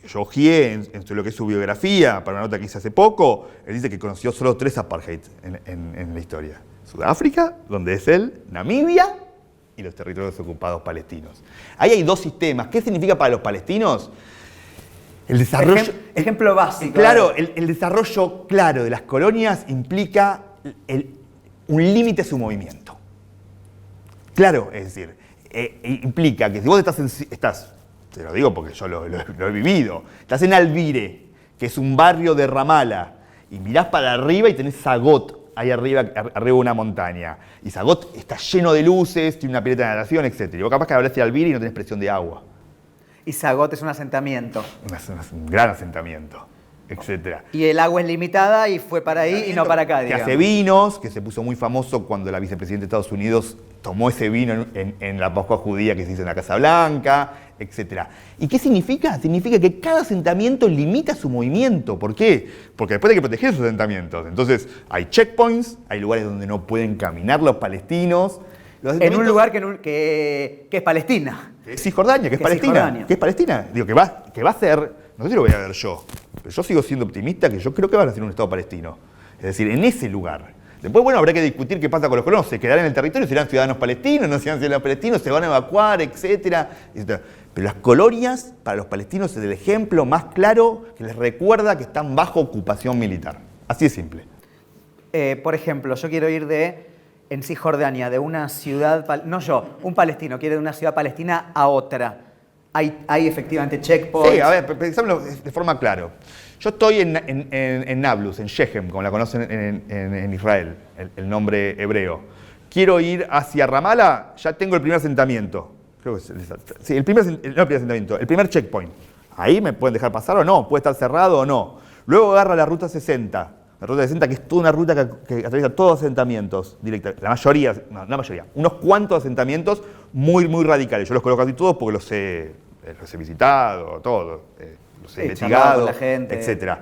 yo ojeé en lo que es su biografía, para una nota que hice hace poco, él dice que conoció solo 3 apartheid en la historia. Sudáfrica, donde es él, Namibia y los territorios ocupados palestinos. Ahí hay dos sistemas. ¿Qué significa para los palestinos? El desarrollo... Ejemplo básico. Claro, el desarrollo claro de las colonias implica un límite a su movimiento. Claro, es decir, implica que si vos estás, te lo digo porque yo lo he vivido, estás en Albire, que es un barrio de Ramala, y mirás para arriba y tenés Sagot, ahí arriba una montaña. Y Sagot está lleno de luces, tiene una pileta de natación, etc. Y vos capaz que hablaste de Albire y no tenés presión de agua. Y Sagot es un asentamiento. Un gran asentamiento, etc. Y el agua es limitada y fue para ahí y no para acá, digamos. Que hace vinos, que se puso muy famoso cuando la vicepresidenta de Estados Unidos tomó ese vino en la Pascua judía que se hizo en la Casa Blanca, etc. ¿Y qué significa? Significa que cada asentamiento limita su movimiento. ¿Por qué? Porque después hay que proteger esos asentamientos. Entonces hay checkpoints, hay lugares donde no pueden caminar los palestinos. En un lugar que es Palestina. Que es Cisjordania, que es Palestina. Que es Palestina. Digo, que va a ser, no sé si lo voy a ver yo, pero yo sigo siendo optimista que yo creo que van a ser un Estado palestino. Es decir, en ese lugar. Después, bueno, habrá que discutir qué pasa con los colonos. ¿Se quedarán en el territorio? ¿Serán ciudadanos palestinos? ¿No serán ciudadanos palestinos? ¿Se van a evacuar? Etcétera. Pero las colonias, para los palestinos, es el ejemplo más claro que les recuerda que están bajo ocupación militar. Así de simple. Por ejemplo, yo quiero ir en Cisjordania, de una ciudad, no yo, un palestino quiere de una ciudad palestina a otra. Hay efectivamente checkpoints. Sí, a ver, pensámoslo de forma clara. Yo estoy en Nablus, en Shechem, como la conocen en Israel, el nombre hebreo. Quiero ir hacia Ramala, ya tengo el primer asentamiento. Creo que sí, el primer asentamiento, el primer checkpoint. Ahí me pueden dejar pasar o no, puede estar cerrado o no. Luego agarra la ruta 60. La ruta 60, que es toda una ruta que atraviesa todos los asentamientos directamente. La mayoría, unos cuantos asentamientos muy, muy radicales. Yo los coloco casi todos porque los he visitado, todos, los he investigado, etc.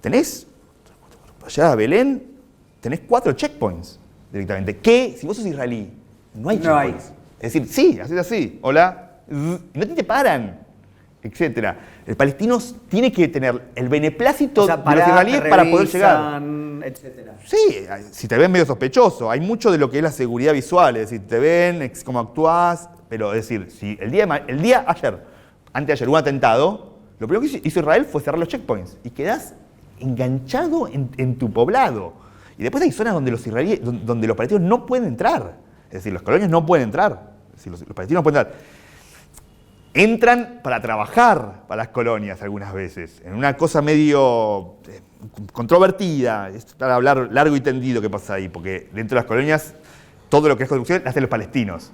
Tenés, allá a Belén, tenés 4 checkpoints directamente. Que, si vos sos israelí, no hay checkpoints. Es decir, sí, haces así, hola, y no te paran, etc. El palestino tiene que tener el beneplácito de los israelíes para poder llegar. Etcétera. Sí, si te ven medio sospechoso, hay mucho de lo que es la seguridad visual, es decir, te ven, cómo actuás, pero es decir, si el día ayer, antes de ayer, hubo un atentado, lo primero que hizo Israel fue cerrar los checkpoints y quedás enganchado en tu poblado. Y después hay zonas donde donde los palestinos no pueden entrar, es decir, los colonias no pueden entrar, es decir, los palestinos no pueden entrar. Entran para trabajar para las colonias algunas veces, en una cosa medio controvertida, es para hablar largo y tendido qué pasa ahí, porque dentro de las colonias todo lo que es construcción lo hacen los palestinos.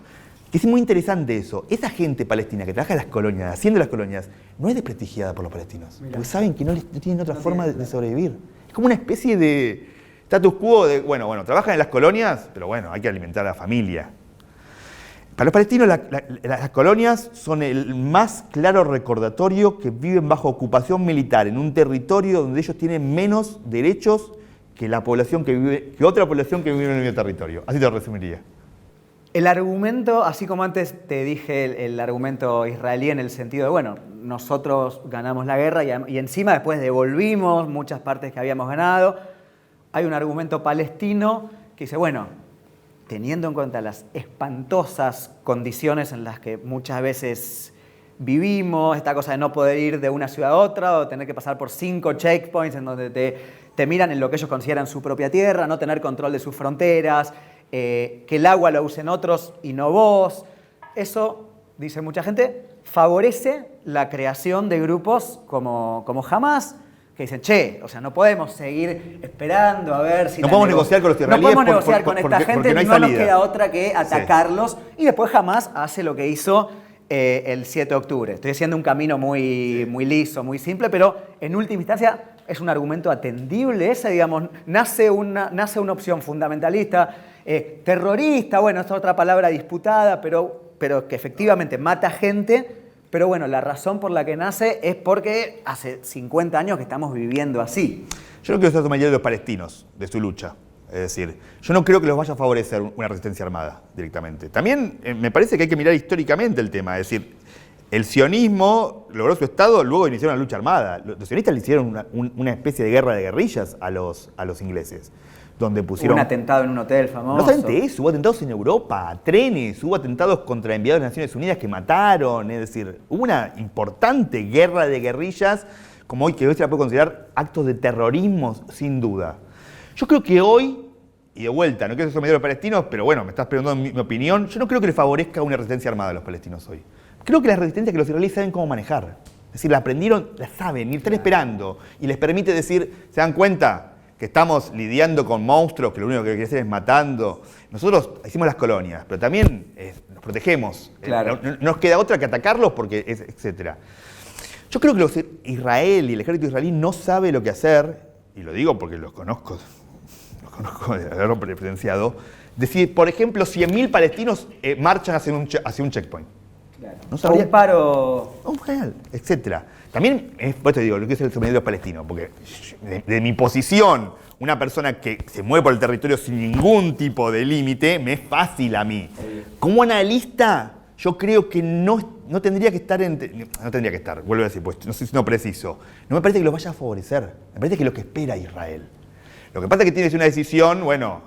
Que es muy interesante eso. Esa gente palestina que trabaja en las colonias, haciendo las colonias, no es desprestigiada por los palestinos. Mirá. Porque saben que no tienen otra forma de sobrevivir. Es como una especie de status quo de, bueno, trabajan en las colonias, pero bueno, hay que alimentar a la familia. Para los palestinos las colonias son el más claro recordatorio que viven bajo ocupación militar en un territorio donde ellos tienen menos derechos que la población que otra población que vive en el mismo territorio. Así te lo resumiría. El argumento, así como antes te dije el argumento israelí en el sentido de, bueno, nosotros ganamos la guerra y encima después devolvimos muchas partes que habíamos ganado, hay un argumento palestino que dice, bueno, teniendo en cuenta las espantosas condiciones en las que muchas veces vivimos, esta cosa de no poder ir de una ciudad a otra o tener que pasar por 5 checkpoints en donde te miran en lo que ellos consideran su propia tierra, no tener control de sus fronteras, que el agua lo usen otros y no vos. Eso, dice mucha gente, favorece la creación de grupos como Hamás, que dicen, o sea, no podemos seguir esperando a ver si... No podemos negociar con los israelíes. No podemos negociar con esta gente, no nos queda otra que atacarlos. Sí. Y después Hamás hace lo que hizo el 7 de octubre. Estoy haciendo un camino muy liso, muy simple, pero en última instancia es un argumento atendible ese, digamos, nace una opción fundamentalista, terrorista, bueno, esta es otra palabra disputada, pero que efectivamente mata gente, pero bueno, la razón por la que nace es porque hace 50 años que estamos viviendo así. Yo no quiero ser tomador de los palestinos, de su lucha. Es decir, yo no creo que los vaya a favorecer una resistencia armada directamente. También me parece que hay que mirar históricamente el tema, es decir, el sionismo logró su estado luego de iniciar una lucha armada. Los sionistas le hicieron una especie de guerra de guerrillas a los ingleses, donde pusieron... Hubo un atentado en un hotel famoso. No solamente eso, hubo atentados en Europa, trenes, hubo atentados contra enviados de Naciones Unidas que mataron, es decir, hubo una importante guerra de guerrillas, como hoy que hoy se la puede considerar actos de terrorismo, sin duda. Yo creo que hoy, y de vuelta, no quiero ser sometedor de los palestinos, pero bueno, me estás preguntando mi opinión, yo no creo que le favorezca una resistencia armada a los palestinos hoy. Creo que la resistencia que los israelíes saben cómo manejar. Es decir, la aprendieron, la saben, y están esperando. Y les permite decir, ¿se dan cuenta que estamos lidiando con monstruos que lo único que quieren hacer es matando? Nosotros hicimos las colonias, pero también nos protegemos. Claro. No nos queda otra que atacarlos, porque etc. Yo creo que Israel y el ejército israelí no sabe lo que hacer, y lo digo porque los conozco de haberlo presenciado, decir, por ejemplo, 100.000 palestinos marchan hacia un checkpoint. Claro. No sabría, un paro... Un real, etc. También, por esto digo, lo que es el sometimiento de los palestinos, porque de mi posición, una persona que se mueve por el territorio sin ningún tipo de límite, me es fácil a mí. Como analista, yo creo que no tendría que estar, vuelvo a decir, pues no sé si no preciso, no me parece que los vaya a favorecer, me parece que es lo que espera Israel. Lo que pasa es que tienes una decisión, bueno,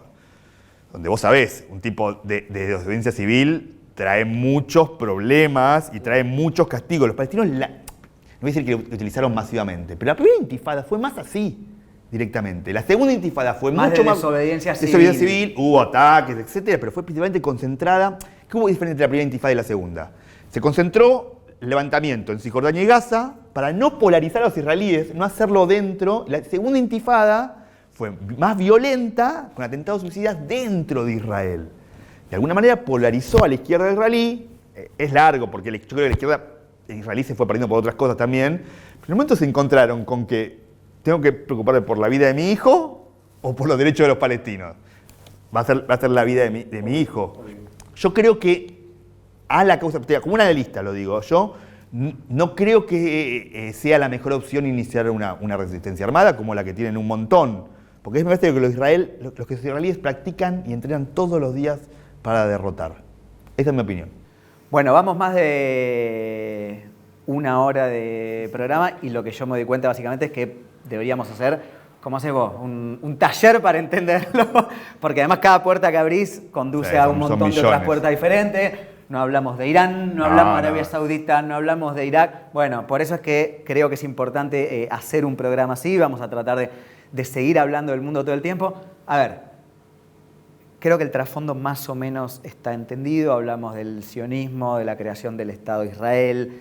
donde vos sabés, un tipo de desobediencia civil trae muchos problemas y trae muchos castigos. Los palestinos, no voy a decir que lo utilizaron masivamente, pero la primera intifada fue más así, directamente. La segunda intifada fue mucho más... desobediencia civil, hubo ataques, etcétera, pero fue principalmente concentrada... ¿Qué hubo diferente entre la primera intifada y la segunda? Se concentró el levantamiento en Cisjordania y Gaza para no polarizar a los israelíes, no hacerlo dentro. La segunda intifada fue más violenta, con atentados suicidas dentro de Israel. De alguna manera polarizó a la izquierda israelí. Es largo, porque yo creo que la izquierda israelí se fue perdiendo por otras cosas también. Pero en un momento se encontraron con que tengo que preocuparme por la vida de mi hijo o por los derechos de los palestinos. Va a ser la vida de mi hijo. Yo creo que a la causa, como un analista lo digo, yo no creo que sea la mejor opción iniciar una resistencia armada como la que tienen un montón. Porque me parece que los israelíes practican y entrenan todos los días para derrotar. Esa es mi opinión. Bueno, vamos más de una hora de programa y lo que yo me doy cuenta básicamente es que deberíamos hacer, como haces vos, un taller para entenderlo, porque además cada puerta que abrís conduce a un montón de otras puertas diferentes. No hablamos de Irán, no hablamos de Arabia Saudita, no hablamos de Irak. Bueno, por eso es que creo que es importante hacer un programa así. Vamos a tratar de seguir hablando del mundo todo el tiempo. A ver, creo que el trasfondo más o menos está entendido. Hablamos del sionismo, de la creación del Estado de Israel,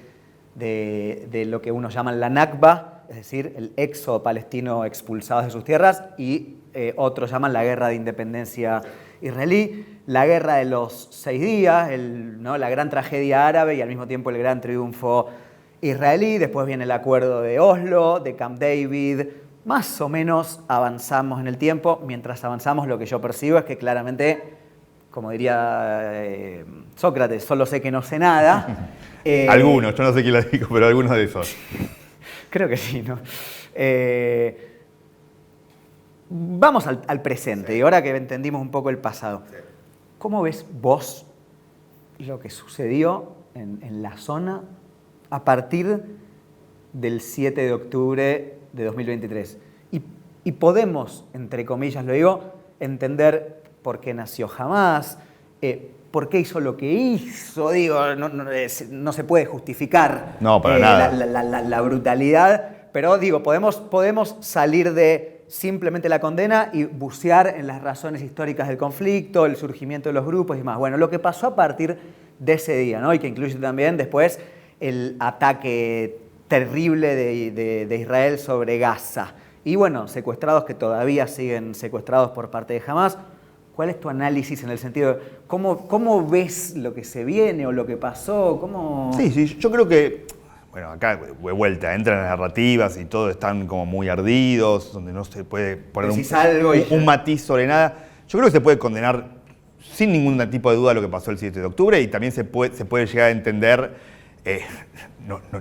de lo que unos llaman la Nakba, es decir, el éxodo palestino expulsados de sus tierras, y otros llaman la guerra de independencia israelí. la guerra de los 6 días, ¿no? La gran tragedia árabe y al mismo tiempo el gran triunfo israelí. Después viene el acuerdo de Oslo, de Camp David. Más o menos avanzamos en el tiempo. Mientras avanzamos, lo que yo percibo es que claramente, como diría Sócrates, solo sé que no sé nada. Algunos, yo no sé quién lo dijo, pero algunos de esos. Creo que sí, ¿no? Vamos al presente, sí. Y ahora que entendimos un poco el pasado, sí. ¿Cómo ves vos lo que sucedió en la zona a partir del 7 de octubre de 2023? Y podemos, entre comillas lo digo, entender por qué nació Hamás, por qué hizo lo que hizo, digo, no se puede justificar no, para nada. La brutalidad, pero digo, podemos salir de simplemente la condena y bucear en las razones históricas del conflicto, el surgimiento de los grupos y más. Bueno, lo que pasó a partir de ese día, ¿no? Y que incluye también después el ataque terrible de Israel sobre Gaza. Y bueno, secuestrados que todavía siguen secuestrados por parte de Hamás. ¿Cuál es tu análisis en el sentido de cómo ves lo que se viene o lo que pasó? Sí, yo creo que, bueno, acá de vuelta, entran las narrativas y todo están como muy ardidos, donde no se puede poner un matiz sobre nada. Yo creo que se puede condenar sin ningún tipo de duda lo que pasó el 7 de octubre y también se puede llegar a entender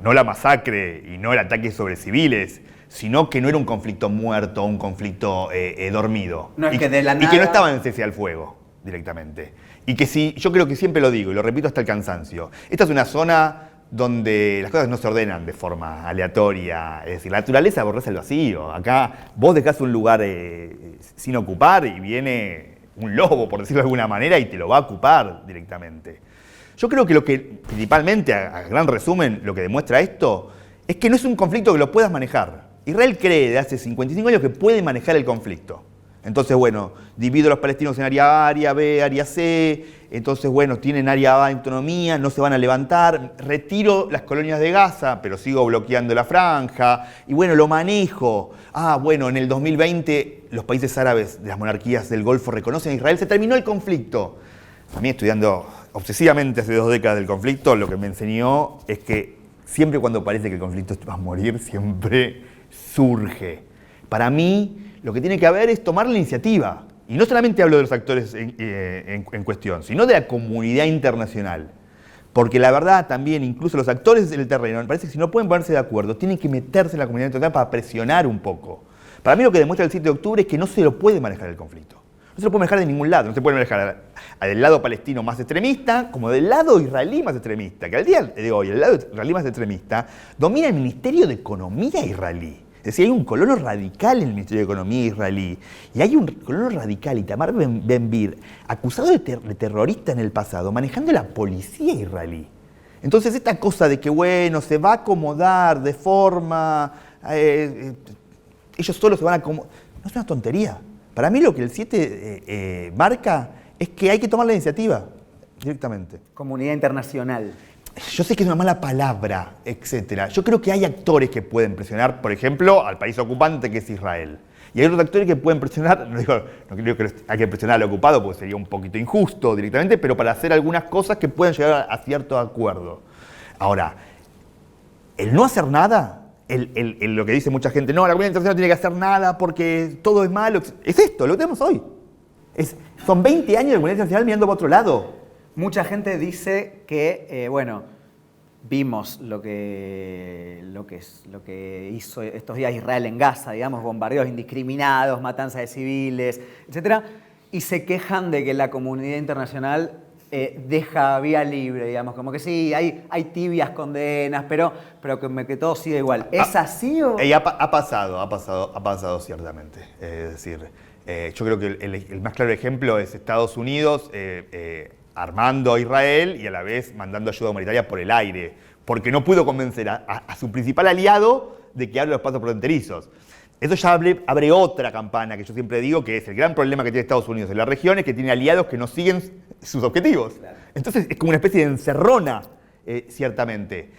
no la masacre y no el ataque sobre civiles, sino que no era un conflicto muerto, un conflicto dormido. No, es que de la nada... Y que no estaba en cese al fuego directamente. Y que sí, yo creo que siempre lo digo y lo repito hasta el cansancio. Esta es una zona donde las cosas no se ordenan de forma aleatoria. Es decir, la naturaleza aborrece el vacío. Acá vos dejás un lugar sin ocupar y viene un lobo, por decirlo de alguna manera, y te lo va a ocupar directamente. Yo creo que lo que principalmente, a gran resumen, lo que demuestra esto es que no es un conflicto que lo puedas manejar. Israel cree de hace 55 años que puede manejar el conflicto. Entonces, bueno, divido a los palestinos en área A, área B, área C. Entonces, bueno, tienen área A de autonomía, no se van a levantar. Retiro las colonias de Gaza, pero sigo bloqueando la franja. Y bueno, lo manejo. Bueno, en el 2020 los países árabes de las monarquías del Golfo reconocen a Israel. Se terminó el conflicto. A mí, estudiando obsesivamente hace 2 décadas del conflicto, lo que me enseñó es que siempre cuando parece que el conflicto va a morir, siempre surge. Para mí, lo que tiene que haber es tomar la iniciativa. Y no solamente hablo de los actores en cuestión, sino de la comunidad internacional. Porque la verdad también, incluso los actores en el terreno, me parece que si no pueden ponerse de acuerdo, tienen que meterse en la comunidad internacional para presionar un poco. Para mí lo que demuestra el 7 de octubre es que no se lo puede manejar el conflicto. No se lo puede manejar de ningún lado. No se puede manejar del lado palestino más extremista, como del lado israelí más extremista. Que al día de hoy, el lado israelí más extremista domina el Ministerio de Economía israelí. Es decir, hay un colono radical en el Ministerio de Economía israelí. Y hay un colono radical, Itamar Ben-Gvir, acusado de terrorista en el pasado, manejando la policía israelí. Entonces, esta cosa de que, bueno, se va a acomodar de forma... ellos solos se van a acomodar... No es una tontería. Para mí lo que el 7 marca es que hay que tomar la iniciativa directamente. Comunidad internacional. Yo sé que es una mala palabra, etcétera. Yo creo que hay actores que pueden presionar, por ejemplo, al país ocupante que es Israel. Y hay otros actores que pueden presionar, no creo que hay que presionar al ocupado porque sería un poquito injusto directamente, pero para hacer algunas cosas que puedan llegar a cierto acuerdo. Ahora, el no hacer nada, lo que dice mucha gente, no, la comunidad internacional no tiene que hacer nada porque todo es malo, es esto, lo que tenemos hoy. Son 20 años de comunidad internacional mirando para otro lado. Mucha gente dice que, vimos lo que hizo estos días Israel en Gaza, digamos, bombardeos indiscriminados, matanzas de civiles, etc. Y se quejan de que la comunidad internacional deja vía libre, digamos, como que sí, hay tibias condenas, pero que todo sigue igual. ¿Es así o...? Ha pasado ciertamente. Es decir, yo creo que el más claro ejemplo es Estados Unidos armando a Israel y a la vez mandando ayuda humanitaria por el aire, porque no pudo convencer a su principal aliado de que abra los pasos fronterizos. Eso ya abre otra campana que yo siempre digo, que es el gran problema que tiene Estados Unidos en la región, es que tiene aliados que no siguen sus objetivos. Claro. Entonces es como una especie de encerrona, ciertamente.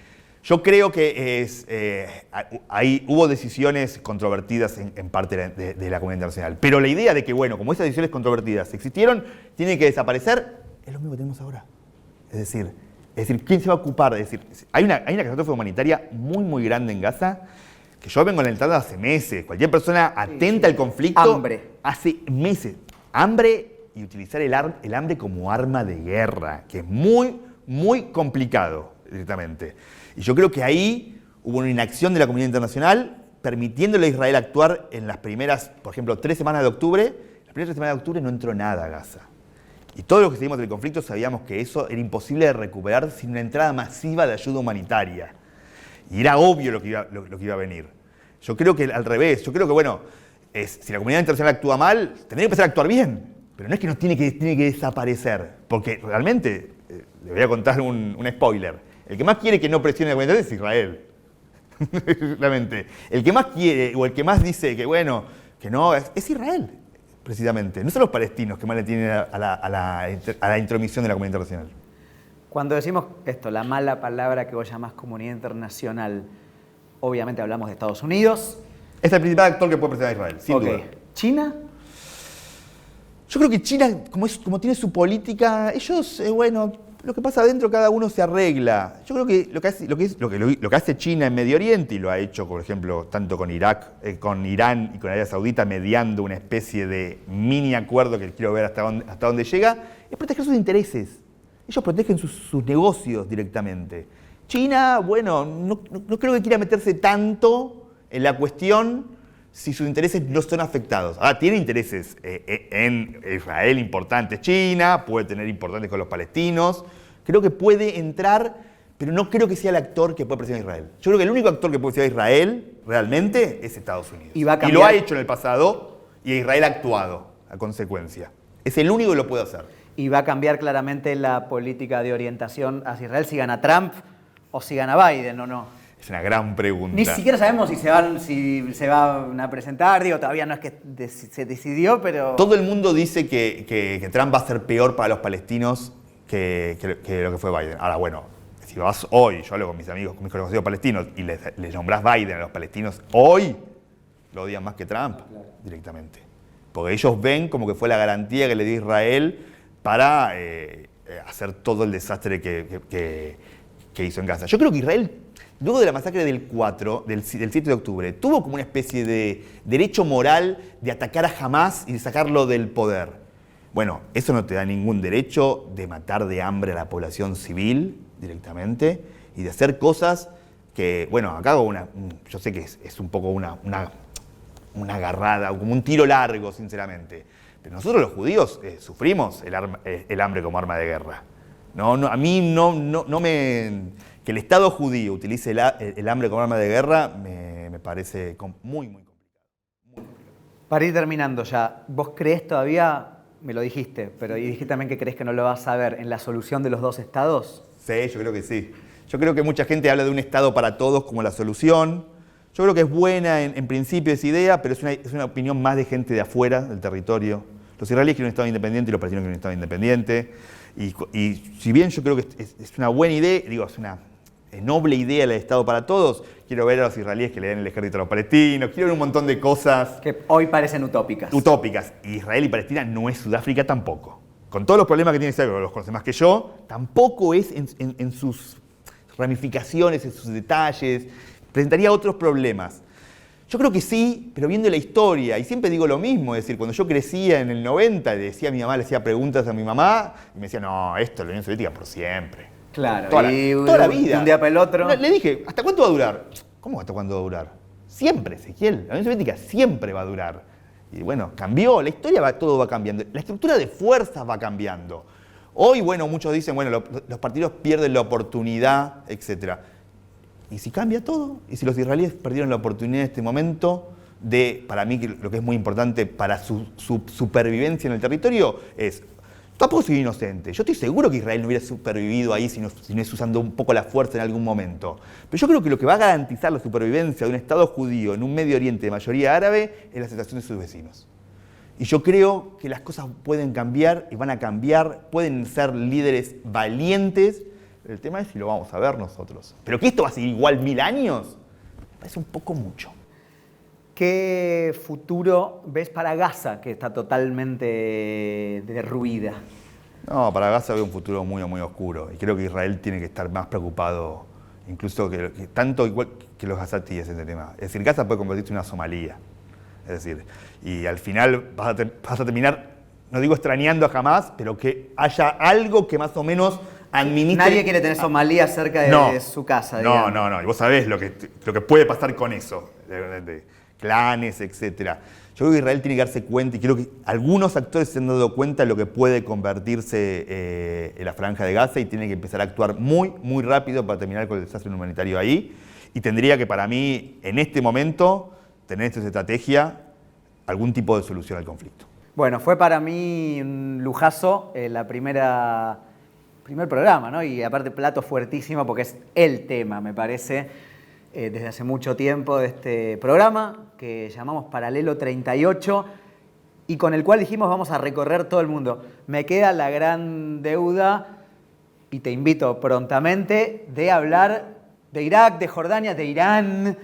Yo creo que hubo decisiones controvertidas en parte de la comunidad internacional. Pero la idea de que, bueno, como esas decisiones controvertidas existieron, tienen que desaparecer, es lo mismo que tenemos ahora. Es decir, ¿quién se va a ocupar? Es decir, hay una catástrofe humanitaria muy, muy grande en Gaza, que yo vengo alentando hace meses. Cualquier persona atenta al conflicto hace meses. Hambre y utilizar el hambre como arma de guerra, que es muy, muy complicado directamente. Y yo creo que ahí hubo una inacción de la comunidad internacional permitiéndole a Israel actuar en las primeras, por ejemplo, 3 semanas de octubre. Las primeras 3 semanas de octubre no entró nada a Gaza. Y todos los que seguimos el conflicto sabíamos que eso era imposible de recuperar sin una entrada masiva de ayuda humanitaria. Y era obvio lo que iba a venir. Yo creo que al revés, yo creo que, bueno, si la comunidad internacional actúa mal, tendría que empezar a actuar bien. Pero no es que nos tiene que desaparecer, porque realmente, les voy a contar un spoiler. El que más quiere que no presione la comunidad es Israel. Realmente. El que más quiere, o el que más dice que bueno, que no, es Israel, precisamente. No son los palestinos que más le tienen a la intromisión de la comunidad internacional. Cuando decimos esto, la mala palabra que vos llamás comunidad internacional, obviamente hablamos de Estados Unidos. Es el principal actor que puede presionar a Israel, sin duda. ¿China? Yo creo que China, como tiene su política, ellos, bueno, lo que pasa adentro cada uno se arregla. Yo creo que lo que hace China en Medio Oriente, y lo ha hecho, por ejemplo, tanto con Irak, con Irán y con Arabia Saudita, mediando una especie de mini acuerdo que quiero ver hasta dónde llega, es proteger sus intereses. Ellos protegen sus negocios directamente. China, bueno, no creo que quiera meterse tanto en la cuestión si sus intereses no son afectados. Ahora, tiene intereses en Israel importantes. China puede tener importantes con los palestinos. Creo que puede entrar, pero no creo que sea el actor que puede presionar a Israel. Yo creo que el único actor que puede presionar a Israel realmente es Estados Unidos. Y lo ha hecho en el pasado y Israel ha actuado a consecuencia. Es el único que lo puede hacer. Y va a cambiar claramente la política de orientación hacia Israel si gana Trump o si gana Biden, ¿o no? Es una gran pregunta. Ni siquiera sabemos si se van a presentar, digo, todavía no es que se decidió, pero... Todo el mundo dice que Trump va a ser peor para los palestinos que lo que fue Biden. Ahora, bueno, si vas hoy, yo hablo con mis amigos, con mis conocidos palestinos, y les nombrás Biden a los palestinos, hoy lo odian más que Trump, directamente. Porque ellos ven como que fue la garantía que le dio Israel para hacer todo el desastre que hizo en Gaza. Yo creo que Israel, luego de la masacre del 7 de octubre, tuvo como una especie de derecho moral de atacar a Hamás y de sacarlo del poder. Bueno, eso no te da ningún derecho de matar de hambre a la población civil directamente y de hacer cosas que, bueno, acá hago yo sé que es un poco una agarrada, como un tiro largo, sinceramente. Pero nosotros los judíos sufrimos el hambre como arma de guerra. A mí no me... Que el Estado judío utilice el hambre como arma de guerra me parece muy, muy complicado. Para ir terminando ya, ¿vos creés todavía, me lo dijiste, pero dijiste también que creés que no lo vas a ver en la solución de los dos estados? Sí, yo creo que sí. Yo creo que mucha gente habla de un Estado para todos como la solución. Yo creo que es buena en principio esa idea, pero es una opinión más de gente de afuera del territorio. Los israelíes quieren un Estado independiente y los palestinos quieren un Estado independiente. Y si bien yo creo que es una buena idea, es una noble idea el Estado para todos, quiero ver a los israelíes que le den el ejército a los palestinos, quiero ver un montón de cosas... Que hoy parecen utópicas. Utópicas. Y Israel y Palestina no es Sudáfrica tampoco. Con todos los problemas que tiene Israel, los conoce más que yo, tampoco es en sus ramificaciones, en sus detalles, presentaría otros problemas. Yo creo que sí, pero viendo la historia, y siempre digo lo mismo, es decir, cuando yo crecía en el 90, le hacía preguntas a mi mamá, y me decía, no, esto es la Unión Soviética por siempre. Claro, toda la vida. De un día para el otro. Le dije, ¿hasta cuánto va a durar? ¿Cómo hasta cuándo va a durar? Siempre, Ezequiel, la Unión Soviética siempre va a durar. Y bueno, cambió, la historia todo va cambiando, la estructura de fuerzas va cambiando. Hoy, bueno, muchos dicen, bueno, los partidos pierden la oportunidad, etc. ¿Y si cambia todo? ¿Y si los israelíes perdieron la oportunidad en este momento para mí, lo que es muy importante para su supervivencia en el territorio es, tampoco soy inocente, yo estoy seguro que Israel no hubiera supervivido ahí si no es usando un poco la fuerza en algún momento. Pero yo creo que lo que va a garantizar la supervivencia de un Estado judío en un Medio Oriente de mayoría árabe es la aceptación de sus vecinos. Y yo creo que las cosas pueden cambiar y van a cambiar, pueden ser líderes valientes, El tema es si lo vamos a ver nosotros. Pero que esto va a seguir igual 1000 años, me parece un poco mucho. ¿Qué futuro ves para Gaza, que está totalmente derruida? No, para Gaza veo un futuro muy, muy oscuro. Y creo que Israel tiene que estar más preocupado, incluso que tanto igual que los gazatíes en este tema. Es decir, Gaza puede convertirse en una Somalia. Es decir, y al final vas a terminar, no digo extrañando a Hamás, pero que haya algo que más o menos administre. Nadie quiere tener Somalia cerca de su casa. No. Y vos sabés lo que puede pasar con eso. De clanes, etc. Yo creo que Israel tiene que darse cuenta, y creo que algunos actores se han dado cuenta de lo que puede convertirse en la Franja de Gaza y tienen que empezar a actuar muy, muy rápido para terminar con el desastre humanitario ahí. Y tendría que, para mí, en este momento, tener esta estrategia, algún tipo de solución al conflicto. Bueno, fue para mí un lujazo primer programa, ¿no? Y aparte plato fuertísimo porque es el tema, me parece, desde hace mucho tiempo de este programa que llamamos Paralelo 38 y con el cual dijimos vamos a recorrer todo el mundo. Me queda la gran deuda y te invito prontamente de hablar de Irak, de Jordania, de Irán.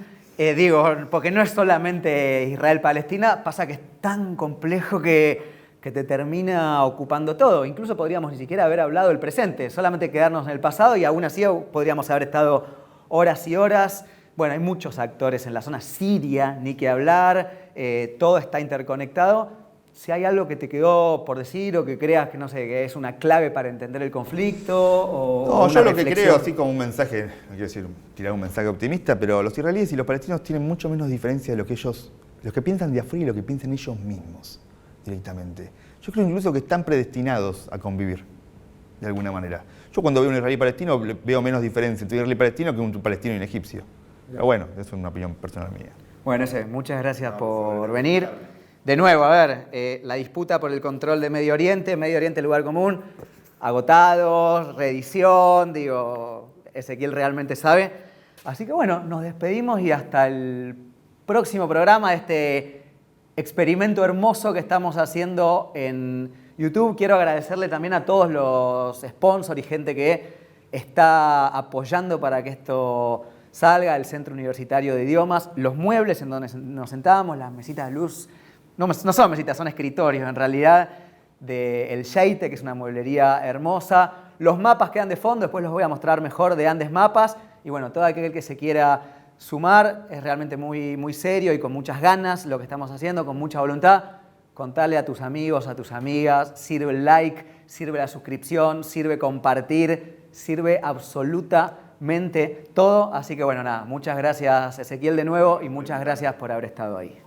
Porque no es solamente Israel-Palestina, pasa que es tan complejo que te termina ocupando todo. Incluso podríamos ni siquiera haber hablado del presente, solamente quedarnos en el pasado y aún así podríamos haber estado horas y horas. Bueno, hay muchos actores en la zona, Siria, ni que hablar, todo está interconectado. Si hay algo que te quedó por decir o que creas que, no sé, que es una clave para entender el conflicto o no, una yo lo reflexión. que creo, así como un mensaje, no quiero decir tirar un mensaje optimista, pero los israelíes y los palestinos tienen mucho menos diferencia de lo que piensan de afuera y lo que piensan ellos mismos directamente. Yo creo incluso que están predestinados a convivir, de alguna manera. Yo cuando veo un israelí palestino veo menos diferencia entre un israelí palestino que un palestino y un egipcio. Pero bueno, eso es una opinión personal mía. Bueno, muchas gracias por venir. De nuevo, a ver, la disputa por el control de Medio Oriente, lugar común, agotados, reedición, Ezequiel realmente sabe. Así que bueno, nos despedimos y hasta el próximo programa de este experimento hermoso que estamos haciendo en YouTube. Quiero agradecerle también a todos los sponsors y gente que está apoyando para que esto salga, el Centro Universitario de Idiomas, los muebles en donde nos sentábamos, las mesitas de luz, no son mesitas, son escritorios en realidad, de El Sheite, que es una mueblería hermosa, los mapas quedan de fondo, después los voy a mostrar mejor de Andes Mapas, y bueno, todo aquel que se quiera sumar, es realmente muy, muy serio y con muchas ganas lo que estamos haciendo, con mucha voluntad. Contale a tus amigos, a tus amigas, sirve el like, sirve la suscripción, sirve compartir, sirve absolutamente todo. Así que bueno, nada, muchas gracias Ezequiel de nuevo y muchas gracias por haber estado ahí.